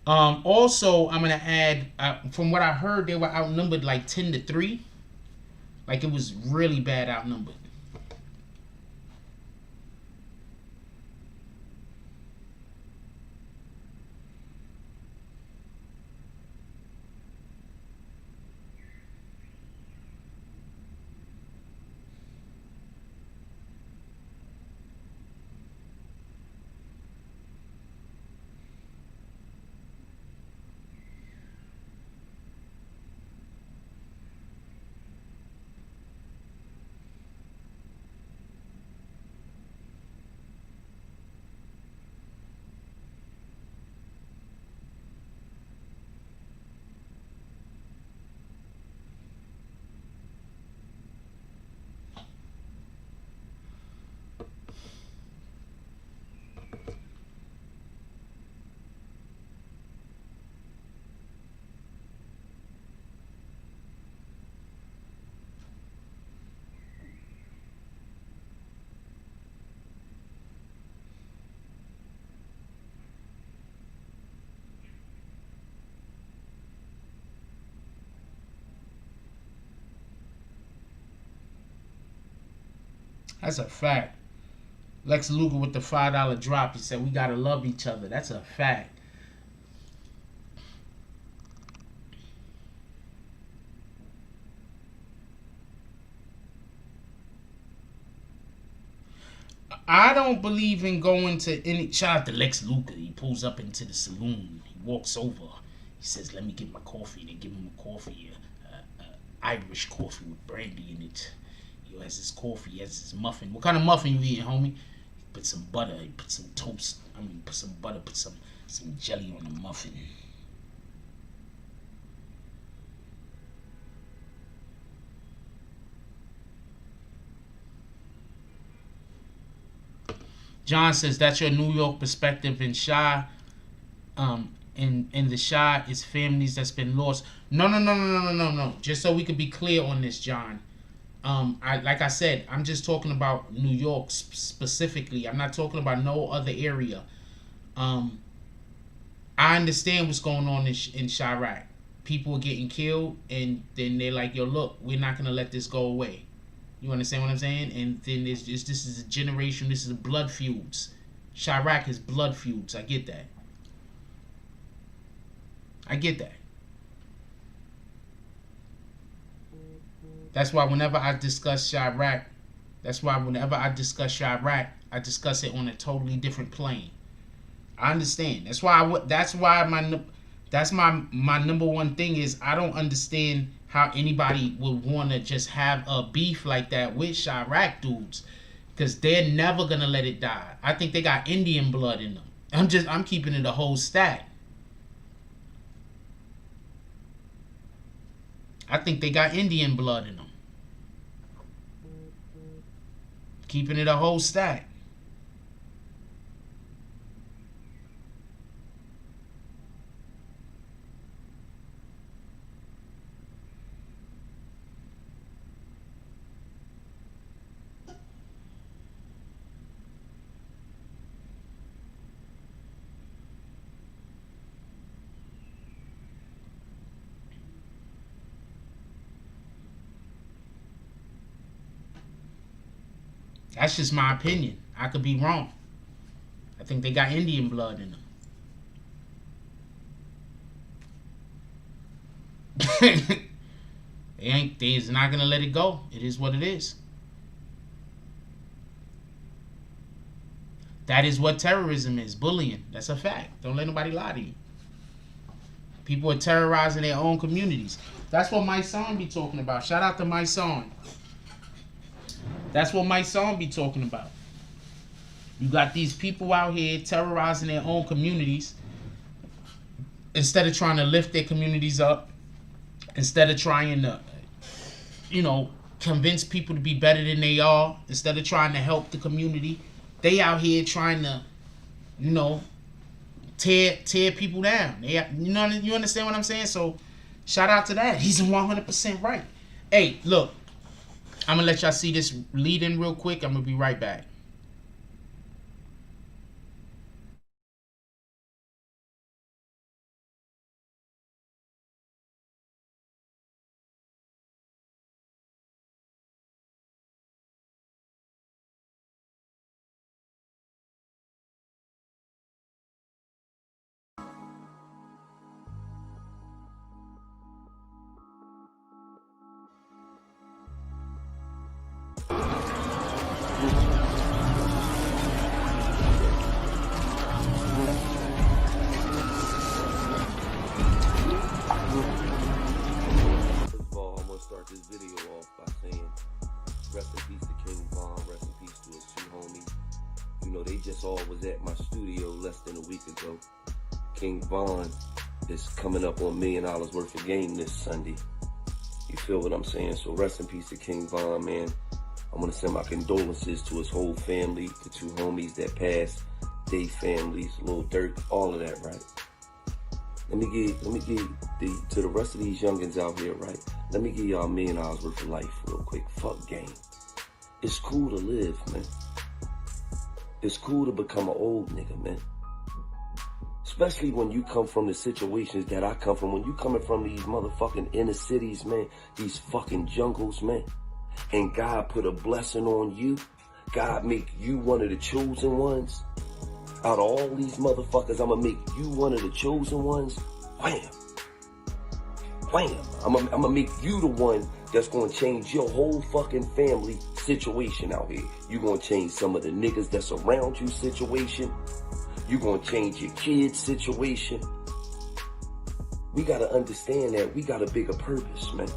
Also, I'm going to add, from what I heard, they were outnumbered like 10-3. Like it was really bad outnumbered. That's a fact. Lex Luger with the $5 drop. He said we gotta love each other. That's a fact. I don't believe in going to any. Shout out to Lex Luger. He pulls up into the saloon. He walks over. He says, "Let me get my coffee." They give him a coffee, Irish coffee with brandy in it. He has his coffee, he has his muffin. What kind of muffin you eating, homie? He put some butter, he put some toast. Put some butter, put some jelly on the muffin. John says that's your New York perspective. In Chi, in the Chi is families that's been lost. No. Just so we could be clear on this, John. Like I said, I'm just talking about New York specifically. I'm not talking about no other area. I understand what's going on in Chirac. People are getting killed, and then they're like, "Yo, look, we're not gonna let this go away." You understand what I'm saying? And then this is a generation. This is blood feuds. Chirac is blood feuds. I get that. That's why whenever I discuss Chirac, I discuss it on a totally different plane. I understand. That's why That's my number one thing is I don't understand how anybody would want to just have a beef like that with Chirac dudes, because they're never gonna let it die. I think they got Indian blood in them. I'm keeping it a whole stack. I think they got Indian blood in them. Keeping it a whole stack. That's just my opinion. I could be wrong. I think they got Indian blood in them. They's not gonna let it go. It is what it is. That is what terrorism is. Bullying. That's a fact. Don't let nobody lie to you. People are terrorizing their own communities. That's what my son be talking about. Shout out to my son. That's what my song be talking about. You got these people out here terrorizing their own communities instead of trying to lift their communities up, instead of trying to, convince people to be better than they are, instead of trying to help the community. They out here trying to, tear people down. You understand what I'm saying? So shout out to that. He's 100% right. Hey, look. I'm going to let y'all see this lead in real quick. I'm going to be right back. This video off by saying rest in peace to King Von, rest in peace to his two homies. They just all was at my studio less than a week ago. King Von is coming up on $1 million worth of game this Sunday. You feel what I'm saying? So rest in peace to King Von, man. I want to send my condolences to his whole family, the two homies that passed, their families, Lil Durk, all of that, right? Let me give to the rest of these youngins out here, right? Let me give y'all $1 million worth of life real quick. Fuck game. It's cool to live, man. It's cool to become an old nigga, man. Especially when you come from the situations that I come from. When you coming from these motherfucking inner cities, man. These fucking jungles, man. And God put a blessing on you. God make you one of the chosen ones. Out of all these motherfuckers, I'ma make you one of the chosen ones. Wham. Wham. I'ma make you the one that's gonna change your whole fucking family situation out here. You gonna change some of the niggas that's around you situation. You gonna change your kids situation. We gotta understand that we got a bigger purpose, man.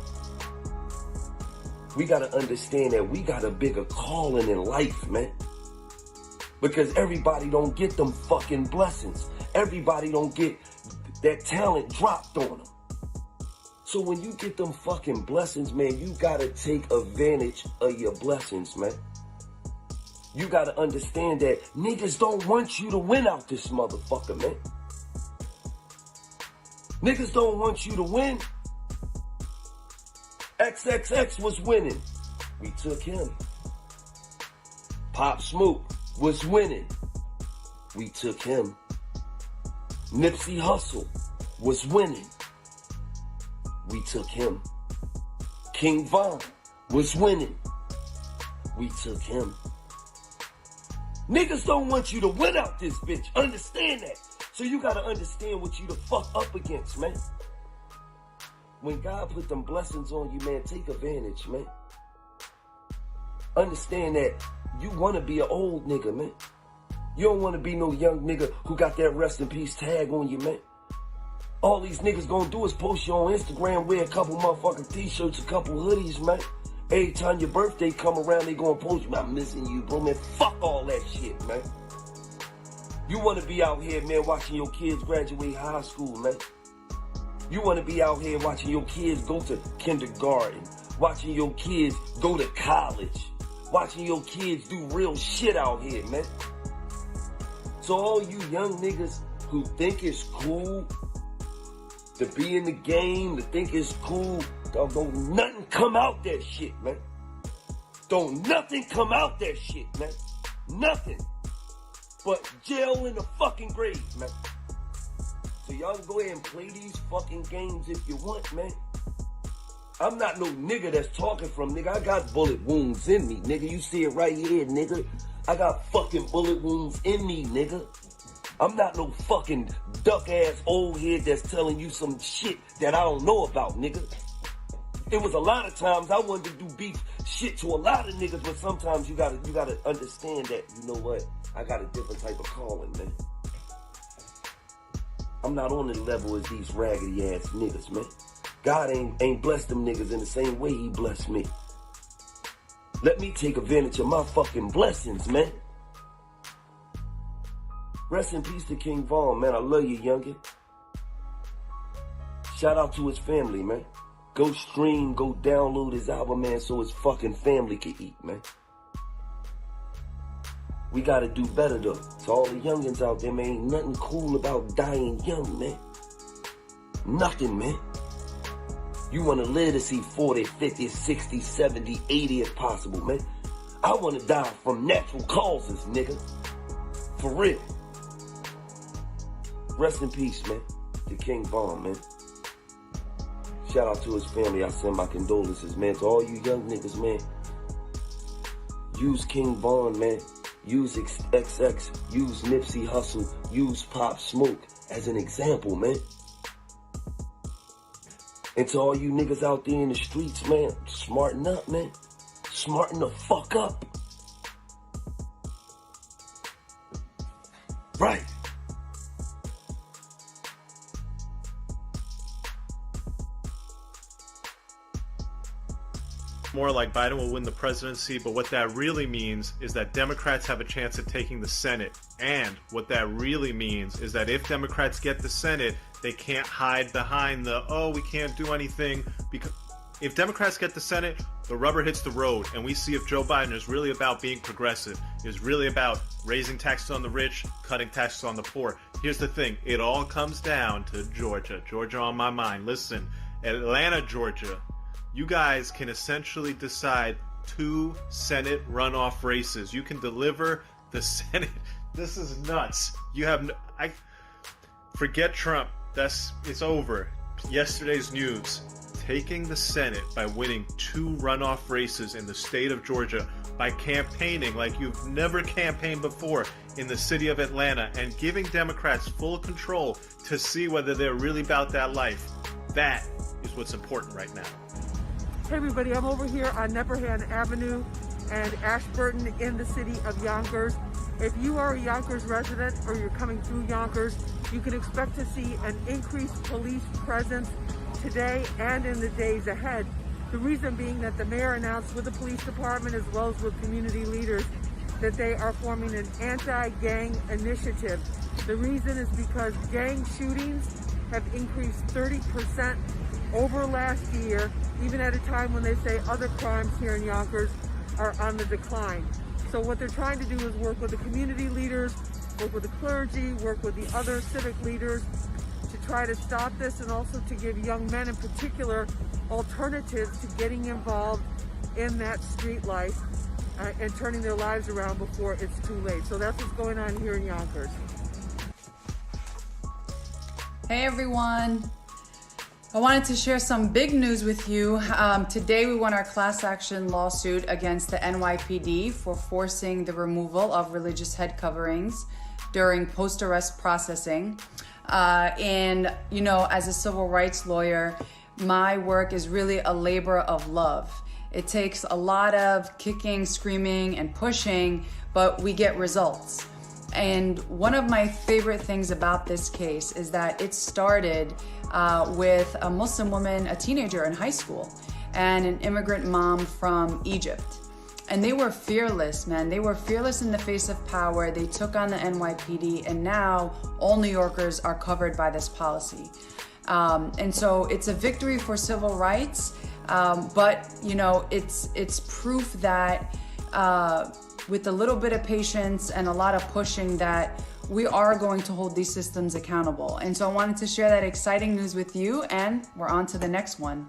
We gotta understand that we got a bigger calling in life, man. Because everybody don't get them fucking blessings. Everybody don't get that talent dropped on them. So when you get them fucking blessings, man, you gotta take advantage of your blessings, man. You gotta understand that niggas don't want you to win out this motherfucker, man. Niggas don't want you to win. XXX was winning. We took him. Pop Smoke was winning. We took him. Nipsey Hussle was winning. We took him. King Von was winning. We took him. Niggas don't want you to win out this bitch. Understand that. So you gotta understand what you the fuck up against, man. When God put them blessings on you, man, take advantage, man. Understand that you want to be an old nigga, man. You don't want to be no young nigga who got that rest in peace tag on you, man. All these niggas gonna do is post you on Instagram, wear a couple motherfucking t-shirts, a couple hoodies, man. Every time your birthday come around, they gonna post you, I'm missing you, bro, man. Fuck all that shit, man. You wanna be out here, man, watching your kids graduate high school, man. You wanna be out here watching your kids go to kindergarten, watching your kids go to college, watching your kids do real shit out here, man. So all you young niggas who think it's cool to be in the game, to think it's cool, don't nothing come out that shit, man. Don't nothing come out that shit, man. Nothing. But jail in the fucking grave, man. So y'all can go ahead and play these fucking games if you want, man. I'm not no nigga that's talking from, nigga. I got bullet wounds in me, nigga. You see it right here, nigga. I got fucking bullet wounds in me, nigga. I'm not no fucking duck-ass old head that's telling you some shit that I don't know about, nigga. It was a lot of times I wanted to do beef shit to a lot of niggas, but sometimes you gotta understand that, you know what? I got a different type of calling, man. I'm not on the level as these raggedy ass niggas, man. God ain't blessed them niggas in the same way he blessed me. Let me take advantage of my fucking blessings, man. Rest in peace to King Von, man. I love you, youngin. Shout out to his family, man. Go stream, go download his album, man, so his fucking family can eat, man. We gotta do better, though. To all the youngins out there, man, ain't nothing cool about dying young, man. Nothing, man. You wanna live to see 40, 50, 60, 70, 80 if possible, man. I wanna die from natural causes, nigga. For real. Rest in peace, man, to King Von, man. Shout out to his family. I send my condolences, man. To all you young niggas, man. Use King Von, man. Use XX. Use Nipsey Hussle. Use Pop Smoke as an example, man. And to all you niggas out there in the streets, man, smarten up, man. Smarten the fuck up. Right. More like Biden will win the presidency, but what that really means is that Democrats have a chance at taking the Senate. And what that really means is that if Democrats get the Senate, they can't hide behind the, oh, we can't do anything. Because if Democrats get the Senate, the rubber hits the road, and we see if Joe Biden is really about being progressive, is really about raising taxes on the rich, cutting taxes on the poor. Here's the thing, it all comes down to Georgia. Georgia on my mind. Listen, Atlanta, Georgia. You guys can essentially decide 2 Senate runoff races. You can deliver the Senate. This is nuts. You have forget Trump. It's over. Yesterday's news. Taking the Senate by winning 2 runoff races in the state of Georgia by campaigning like you've never campaigned before in the city of Atlanta and giving Democrats full control to see whether they're really about that life. That is what's important right now. Hey everybody, I'm over here on Nepperhan Avenue and Ashburton in the city of Yonkers. If you are a Yonkers resident or you're coming through Yonkers, you can expect to see an increased police presence today and in the days ahead. The reason being that the mayor announced with the police department as well as with community leaders that they are forming an anti-gang initiative. The reason is because gang shootings have increased 30% over last year, even at a time when they say other crimes here in Yonkers are on the decline. So what they're trying to do is work with the community leaders, work with the clergy, work with the other civic leaders to try to stop this and also to give young men in particular alternatives to getting involved in that street life and turning their lives around before it's too late. So that's what's going on here in Yonkers. Hey everyone. I wanted to share some big news with you. Today we won our class action lawsuit against the NYPD for forcing the removal of religious head coverings during post-arrest processing. And, you know, as a civil rights lawyer, my work is really a labor of love. It takes a lot of kicking, screaming, and pushing, but we get results. And one of my favorite things about this case is that it started with a Muslim woman, a teenager in high school, and an immigrant mom from Egypt. And they were fearless, man. They were fearless in the face of power. They took on the NYPD, and now all New Yorkers are covered by this policy. And so it's a victory for civil rights, but you know, it's proof that with a little bit of patience and a lot of pushing, that we are going to hold these systems accountable. And so I wanted to share that exciting news with you, and we're on to the next one.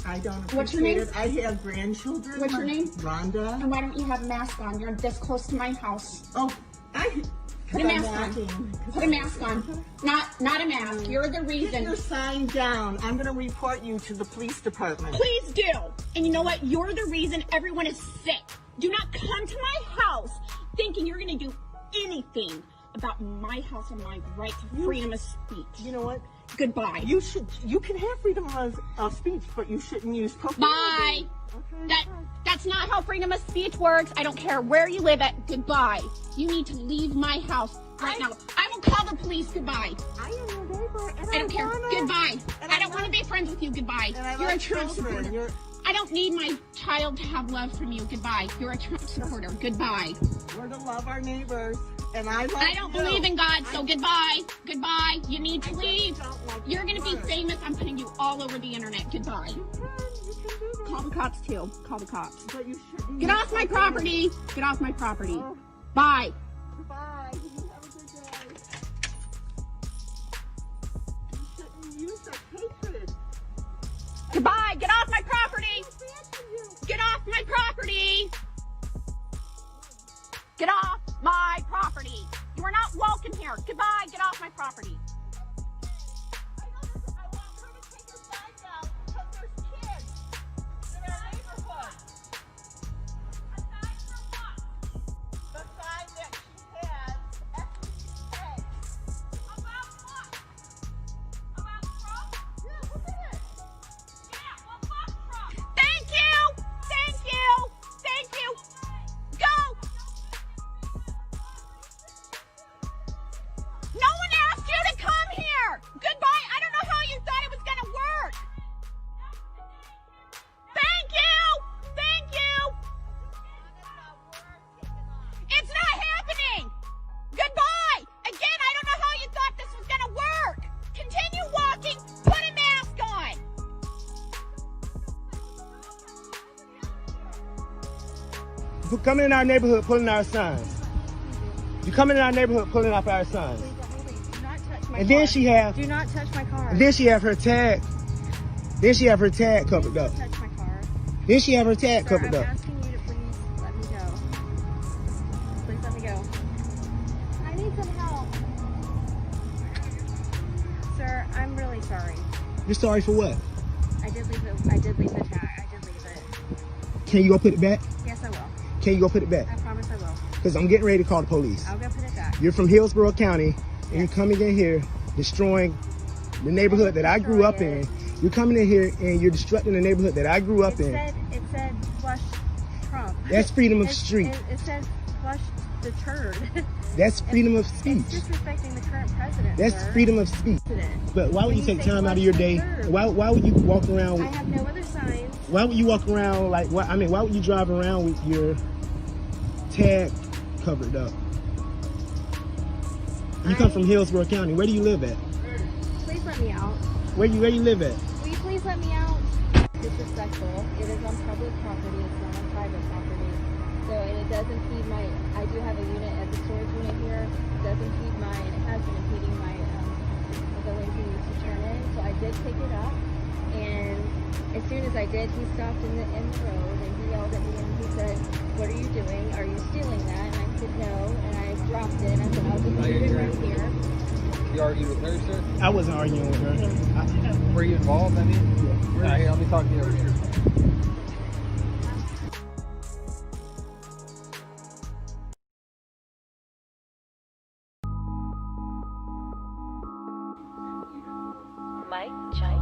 I don't appreciate What's your name? it. I have grandchildren. What's your name? Rhonda. And why don't you have a mask on? You're this close to my house. Oh, Put a mask on. Put a mask on. Not a mask. You're the Get reason. your sign down. I'm going to report you to the police department. Please do. And you know what? You're the reason everyone is sick. Do not come to my house thinking you're going to do anything about my house and my right to freedom of speech. You know what? Goodbye. You can have freedom of speech, but you shouldn't use profanity. Bye. Okay. That's not how freedom of speech works. I don't care where you live at. Goodbye. You need to leave my house right now. I will call the police. Goodbye. I am your neighbor, and I don't care. Goodbye. and I don't want to be friends with you. Goodbye. And I You're a like Trump children. supporter. I don't need my child to have love from you. Goodbye. You're a Trump supporter. Goodbye. We're to love our neighbors, and I love I don't you. believe in God, so goodbye. Goodbye. You need to leave. don't like You're going to be words. famous. I'm putting you all over the internet. Goodbye. You can do that. Call the cops too. Call the cops. But you shouldn't Get use off my profanity. property. Get off my property. Oh. Bye. Goodbye. You have a good day. You shouldn't use that hatred. Goodbye. Get off my property. You. Get off my property. Get off my property. You are not welcome here. Goodbye. Get off my property. I want her to take her sign down because there's kids in our neighborhood. A sign for what? The sign that she has after she says. About what? About Trump? Yeah, look at it. Yeah, well, fuck Trump. Thank you. Thank you. Thank you. Go. No one asked you to come here. Goodbye. I don't know how you thought it was going to work. Thank you. Thank you. It's not happening. Goodbye. Again, I don't know how you thought this was going to work. Continue walking. Put a mask on. You come in our neighborhood pulling our signs. You come in our neighborhood pulling up our signs. Do not touch my And car. then she have Do not touch my car. then she have her tag. Then she have her tag covered up. Touch my car. Then she have her tag Sir, covered I'm up. asking you to please let me go. Please let me go. I need some help. Sir, I'm really sorry. You're sorry for what? I did leave the tag. I did leave it. Can you go put it back? Yes, I will. Can you go put it back? I promise I will. Because I'm getting ready to call the police. I'll go put it back. You're from Hillsborough County, and you're coming in here destroying the neighborhood that I grew up in. You're coming in here and you're destructing the neighborhood that I grew up in. It said flush Trump. That's freedom of street. It said flush the turd. That's freedom of speech. It's disrespecting the current president. That's sir. freedom of speech. President. But why would you When take say time out of flush your the day? turd. Why would you walk around? I have no other signs. Why would you walk around like? Why would you drive around with your tag covered up? You come from Hillsborough County. Where do you live at? Please let me out. Where you live at? Will you please let me out? Disrespectful. It is on public property. It's not on private property. So, and it does impede my. I do have a unit as a storage unit here. It does impede my. And it has been impeding my ability to turn in. So I did pick it up, and as soon as I did, he stopped in the road and he yelled at me and he said, "What are you doing? Are you stealing that?" And I said, "No." And I dropped it. And I said, "I'll just leave it right here." argue with her, sir? I wasn't arguing with her. Were you involved? I mean, Yeah. all right, here, let me talk to you over here. Mike, check.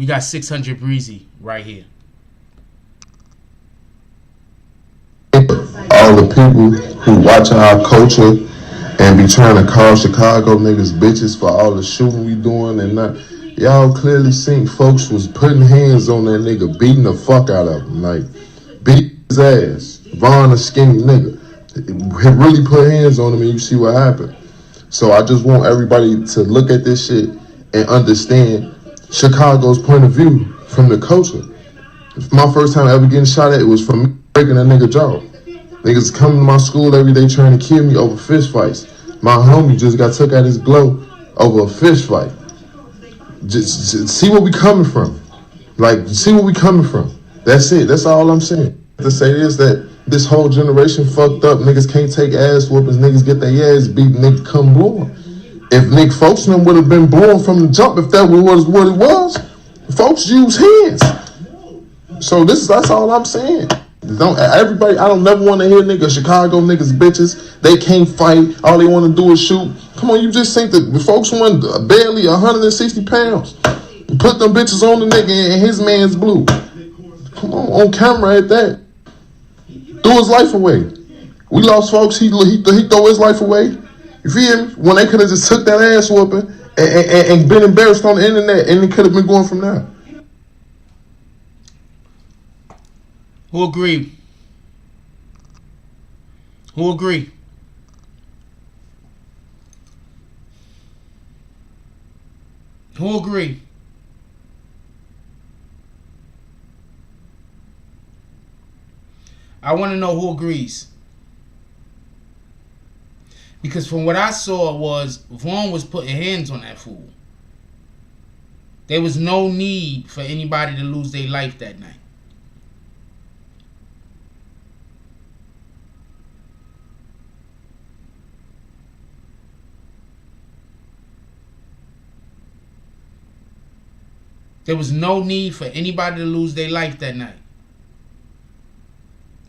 We got 600 Breezy right here. All the people who watching our culture and be trying to call Chicago niggas bitches for all the shooting we doing and not. Y'all clearly seen folks was putting hands on that nigga, beating the fuck out of him, like beat his ass. Vaughn a skinny nigga. He really put hands on him and you see what happened. So I just want everybody to look at this shit and understand Chicago's point of view from the culture. My first time ever getting shot at, it was from me breaking a nigga jaw. Niggas come to my school every day trying to kill me over fist fights. My homie just got took out his glow over a fist fight. Just see where we coming from. Like, see where we coming from. That's it. That's all I'm saying. To say this, that this whole generation fucked up. Niggas can't take ass whoopings. Niggas get their ass beat. Niggas come blowing. If Nick Folks would have been blowing from the jump, if that was what it was, folks use hands. So that's all I'm saying. Don't everybody. I don't never want to hear niggas Chicago niggas bitches. They can't fight. All they want to do is shoot. Come on, you just think that the folks won barely 160 pounds. Put them bitches on the nigga and his man's blue. Come on camera at that. Threw his life away. We lost folks. He threw his life away. You feel me? When they could have just took that ass whooping and been embarrassed on the internet, and it could have been going from there. Who agree? Who agree? Who agree? I want to know who agrees. Because from what I saw was Vaughn was putting hands on that fool. There was no need for anybody to lose their life that night. There was no need for anybody to lose their life that night.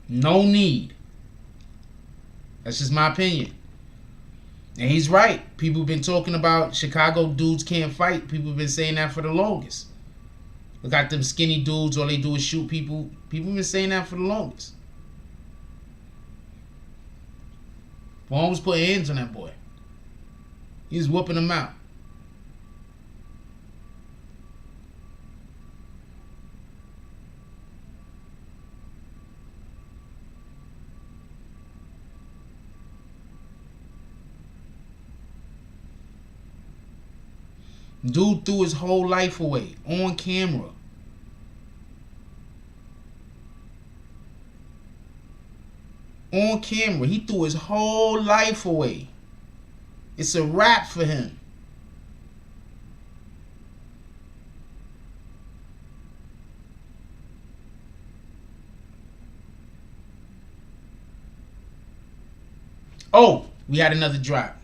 No need. That's just my opinion. And he's right. People have been talking about Chicago dudes can't fight. People have been saying that for the longest. Look at them skinny dudes, all they do is shoot people. People have been saying that for the longest. Vaughn was putting hands on that boy. He was whooping him out. Dude threw his whole life away on camera. On camera. He threw his whole life away. It's a wrap for him. Oh, we had another drop.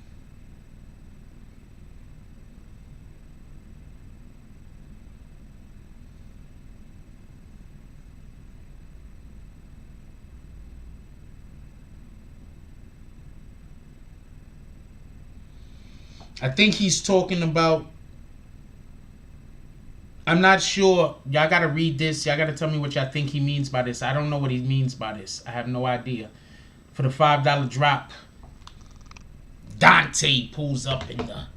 I think he's talking about, I'm not sure. Y'all got to read this. Y'all got to tell me what y'all think he means by this. I don't know what he means by this. I have no idea. For the $5 drop, Dante pulls up in the,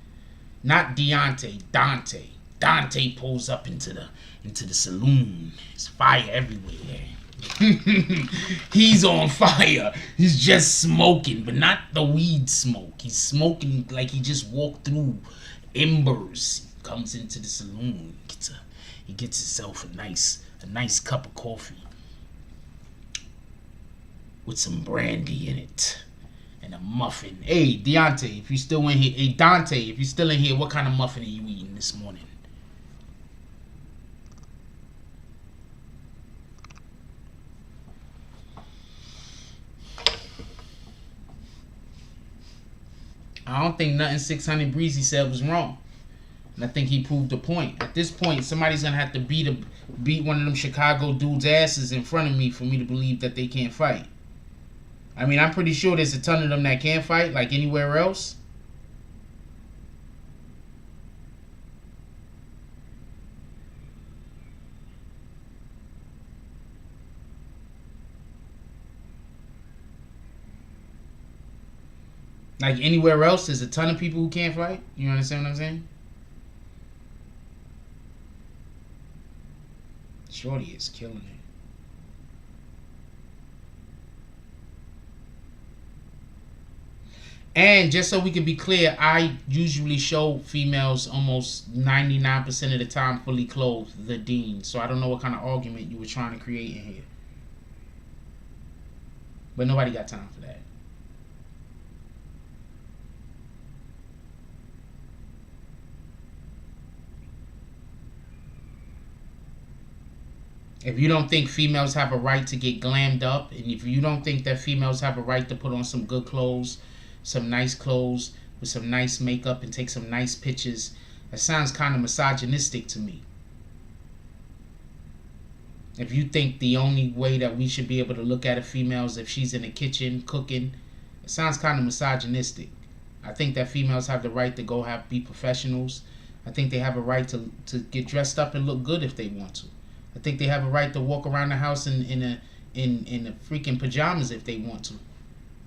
not Deontay, Dante. Dante pulls up into the saloon. There's fire everywhere. He's on fire. He's just smoking, but not the weed smoke. He's smoking like he just walked through embers. He comes into the saloon. He gets himself a nice cup of coffee with some brandy in it and a muffin. Hey, Deontay, if you still in here. Hey, Dante, if you're still in here, what kind of muffin are you eating this morning? I don't think nothing 600 Breezy said was wrong. And I think he proved the point. At this point, somebody's going to have to beat one of them Chicago dudes' asses in front of me for me to believe that they can't fight. I mean, I'm pretty sure there's a ton of them that can't fight, like anywhere else. Like anywhere else, there's a ton of people who can't fight. You understand what I'm saying? Shorty is killing it. And just so we can be clear, I usually show females almost 99% of the time fully clothed, the dean. So I don't know what kind of argument you were trying to create in here. But nobody got time for that. If you don't think females have a right to get glammed up, and if you don't think that females have a right to put on some good clothes, some nice clothes with some nice makeup and take some nice pictures, that sounds kind of misogynistic to me. If you think the only way that we should be able to look at a female is if she's in the kitchen cooking, it sounds kind of misogynistic. I think that females have the right to go be professionals. I think they have a right to get dressed up and look good if they want to. I think they have a right to walk around the house in a freaking pajamas if they want to.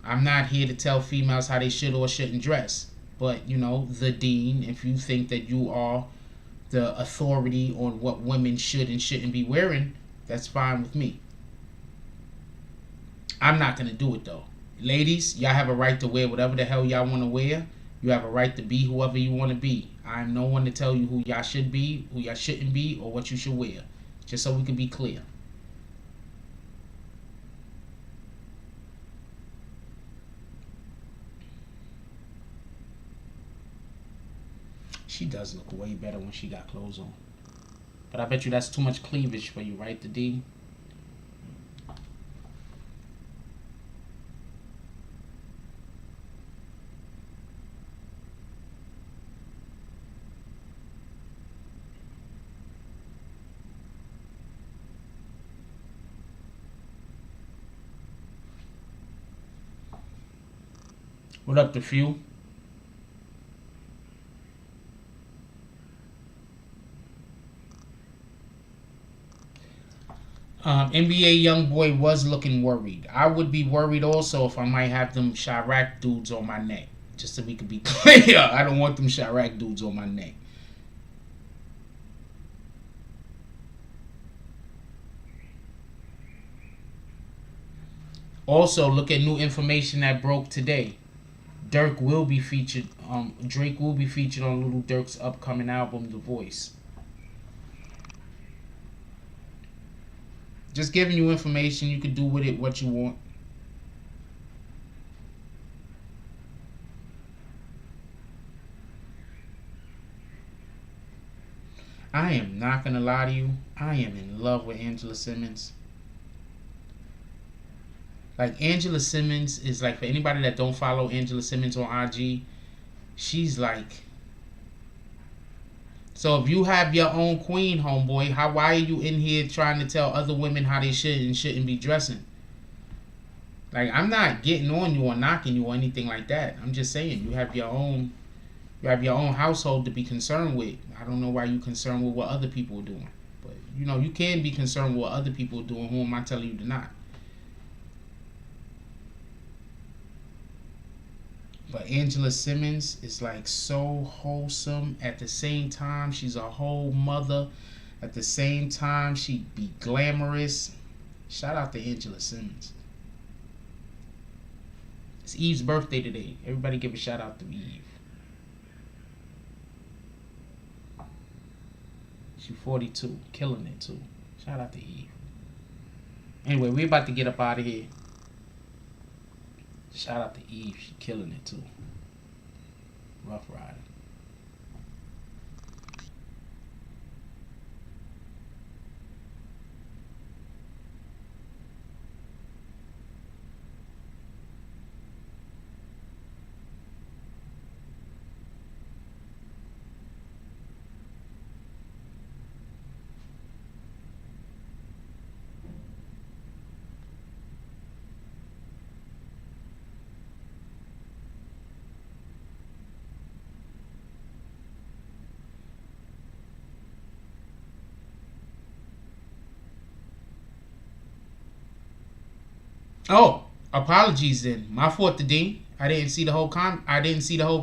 I'm not here to tell females how they should or shouldn't dress. But, you know, the dean, if you think that you are the authority on what women should and shouldn't be wearing, that's fine with me. I'm not going to do it, though. Ladies, y'all have a right to wear whatever the hell y'all want to wear. You have a right to be whoever you want to be. I'm no one to tell you who y'all should be, who y'all shouldn't be, or what you should wear. Just so we can be clear. She does look way better when she got clothes on. But I bet you that's too much cleavage for you, right, the D? What up, the few? NBA YoungBoy was looking worried. I would be worried also if I might have them Chirac dudes on my neck. Just so we could be clear. I don't want them Chirac dudes on my neck. Also, look at new information that broke today. Drake will be featured on Little Durk's upcoming album, The Voice. Just giving you information. You can do with it what you want. I am not going to lie to you. I am in love with Angela Simmons. Like, Angela Simmons is like, for anybody that don't follow Angela Simmons on IG, she's like, so if you have your own queen, homeboy, why are you in here trying to tell other women how they should and shouldn't be dressing? Like, I'm not getting on you or knocking you or anything like that. I'm just saying, you have your own household to be concerned with. I don't know why you're concerned with what other people are doing. But, you know, you can be concerned with what other people are doing. Who am I telling you to not? But Angela Simmons is like so wholesome. At the same time, she's a whole mother. At the same time, she be glamorous. Shout out to Angela Simmons. It's Eve's birthday today. Everybody give a shout out to Eve. She's 42. Killing it too. Shout out to Eve. Anyway, we're about to get up out of here. Shout out to Eve. She killing it too. Rough Rider. Oh, Apologies then. My fault, the Dean. I didn't see the whole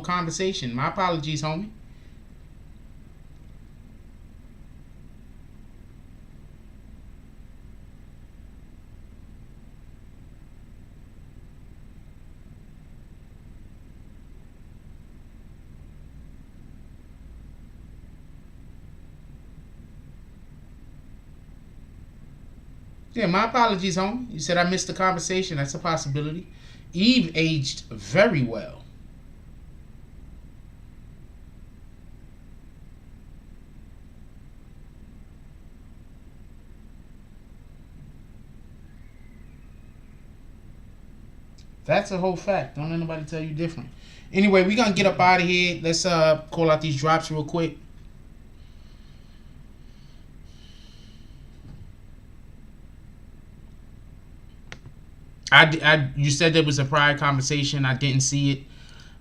conversation. My apologies, homie. Yeah, my apologies, homie. You said I missed the conversation. That's a possibility. Eve aged very well. That's a whole fact. Don't let nobody tell you different. Anyway, we're going to get up out of here. Let's call out these drops real quick. You said there was a prior conversation. I didn't see it.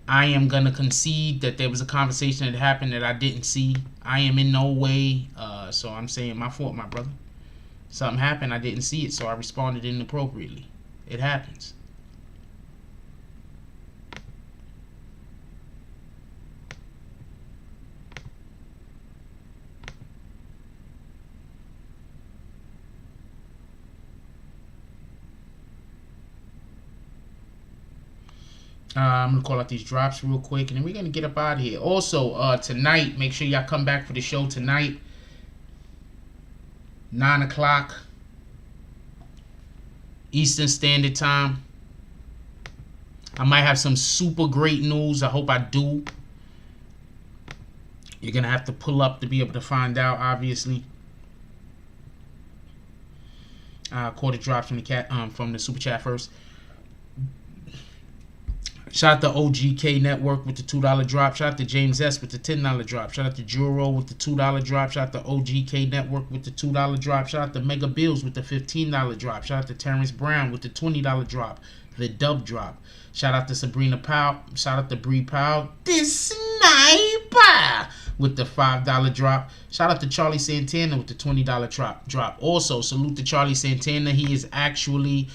I am going to concede that there was a conversation that happened that I didn't see. I am in no way, so I'm saying my fault, my brother. Something happened, I didn't see it, so I responded inappropriately. It happens. I'm going to call out these drops real quick, and then we're going to get up out of here. Also, tonight, make sure y'all come back for the show tonight. 9 o'clock Eastern Standard Time. I might have some super great news. I hope I do. You're going to have to pull up to be able to find out, obviously. Quarter drops from the super chat first. Shout out to OGK Network with the $2 drop. Shout out to James S with the $10 drop. Shout out to Juro with the $2 drop. Shout out to OGK Network with the $2 drop. Shout out to Mega Bills with the $15 drop. Shout out to Terrence Brown with the $20 drop. The dub drop. Shout out to Sabrina Powell. Shout out to Bree Powell. This sniper with the $5 drop. Shout out to Charlie Santana with the $20 drop. Also, salute to Charlie Santana. He is actually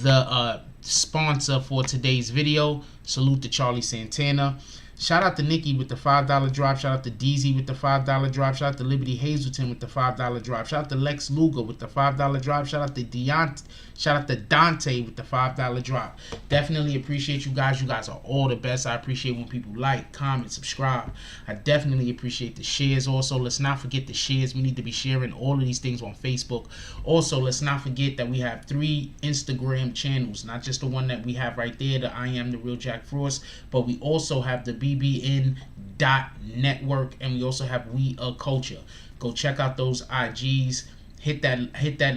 the sponsor for today's video. Salute to Charlie Santana. Shout out to Nikki with the $5 drop. Shout out to DZ with the $5 drop. Shout out to Liberty Hazelton with the $5 drop. Shout out to Lex Luger with the $5 drop. Shout out to Dante with the $5 drop. Definitely appreciate you guys. You guys are all the best. I appreciate when people like, comment, subscribe. I definitely appreciate the shares. Also, let's not forget the shares. We need to be sharing all of these things on Facebook. Also, let's not forget that we have 3 Instagram channels, not just the one that we have right there, the I Am the Real Jack Frost, but we also have the BBN.network, and we also have We A Culture. Go check out those IGs. Hit that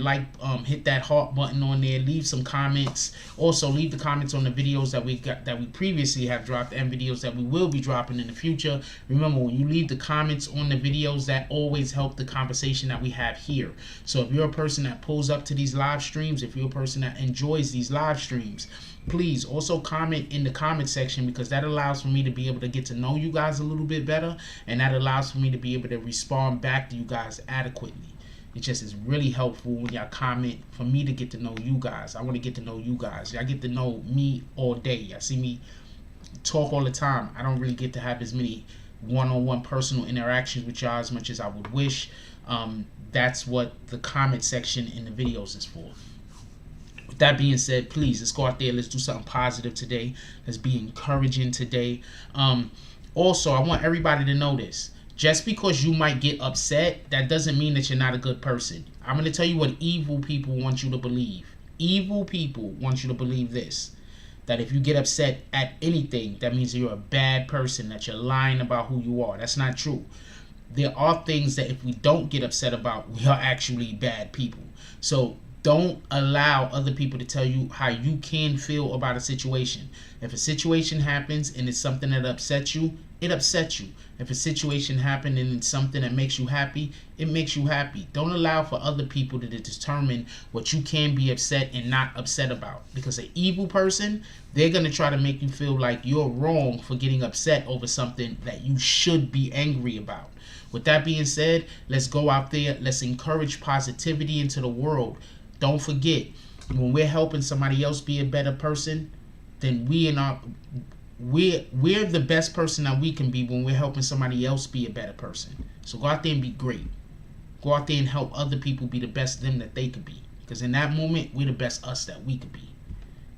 like, hit that heart button on there. Leave some comments. Also, leave the comments on the videos that we previously have dropped and videos that we will be dropping in the future. Remember, when you leave the comments on the videos, that always help the conversation that we have here. So if you're a person that pulls up to these live streams, if you're a person that enjoys these live streams, please also comment in the comment section, because that allows for me to be able to get to know you guys a little bit better, and that allows for me to be able to respond back to you guys adequately. It just is really helpful when y'all comment for me to get to know you guys. I want to get to know you guys. Y'all get to know me all day. Y'all see me talk all the time. I don't really get to have as many one-on-one personal interactions with y'all as much as I would wish. That's what the comment section in the videos is for. With that being said, please, let's go out there. Let's do something positive today. Let's be encouraging today. Also, I want everybody to know this. Just because you might get upset, that doesn't mean that you're not a good person. I'm going to tell you what evil people want you to believe. Evil people want you to believe this. That if you get upset at anything, that means you're a bad person, that you're lying about who you are. That's not true. There are things that if we don't get upset about, we are actually bad people. So don't allow other people to tell you how you can feel about a situation. If a situation happens and it's something that upsets you, it upsets you. If a situation happened and it's something that makes you happy, it makes you happy. Don't allow for other people to determine what you can be upset and not upset about. Because an evil person, they're going to try to make you feel like you're wrong for getting upset over something that you should be angry about. With that being said, let's go out there. Let's encourage positivity into the world. Don't forget, when we're helping somebody else be a better person, then we're the best person that we can be when we're helping somebody else be a better person. So go out there and be great. Go out there and help other people be the best them that they could be. Because in that moment, we're the best us that we could be.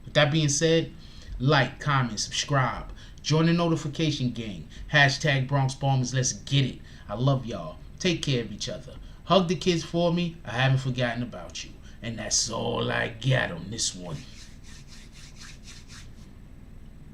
With that being said, like, comment, subscribe. Join the notification gang. Hashtag Bronx Bombers. Let's get it. I love y'all. Take care of each other. Hug the kids for me. I haven't forgotten about you. And that's all I got on this one.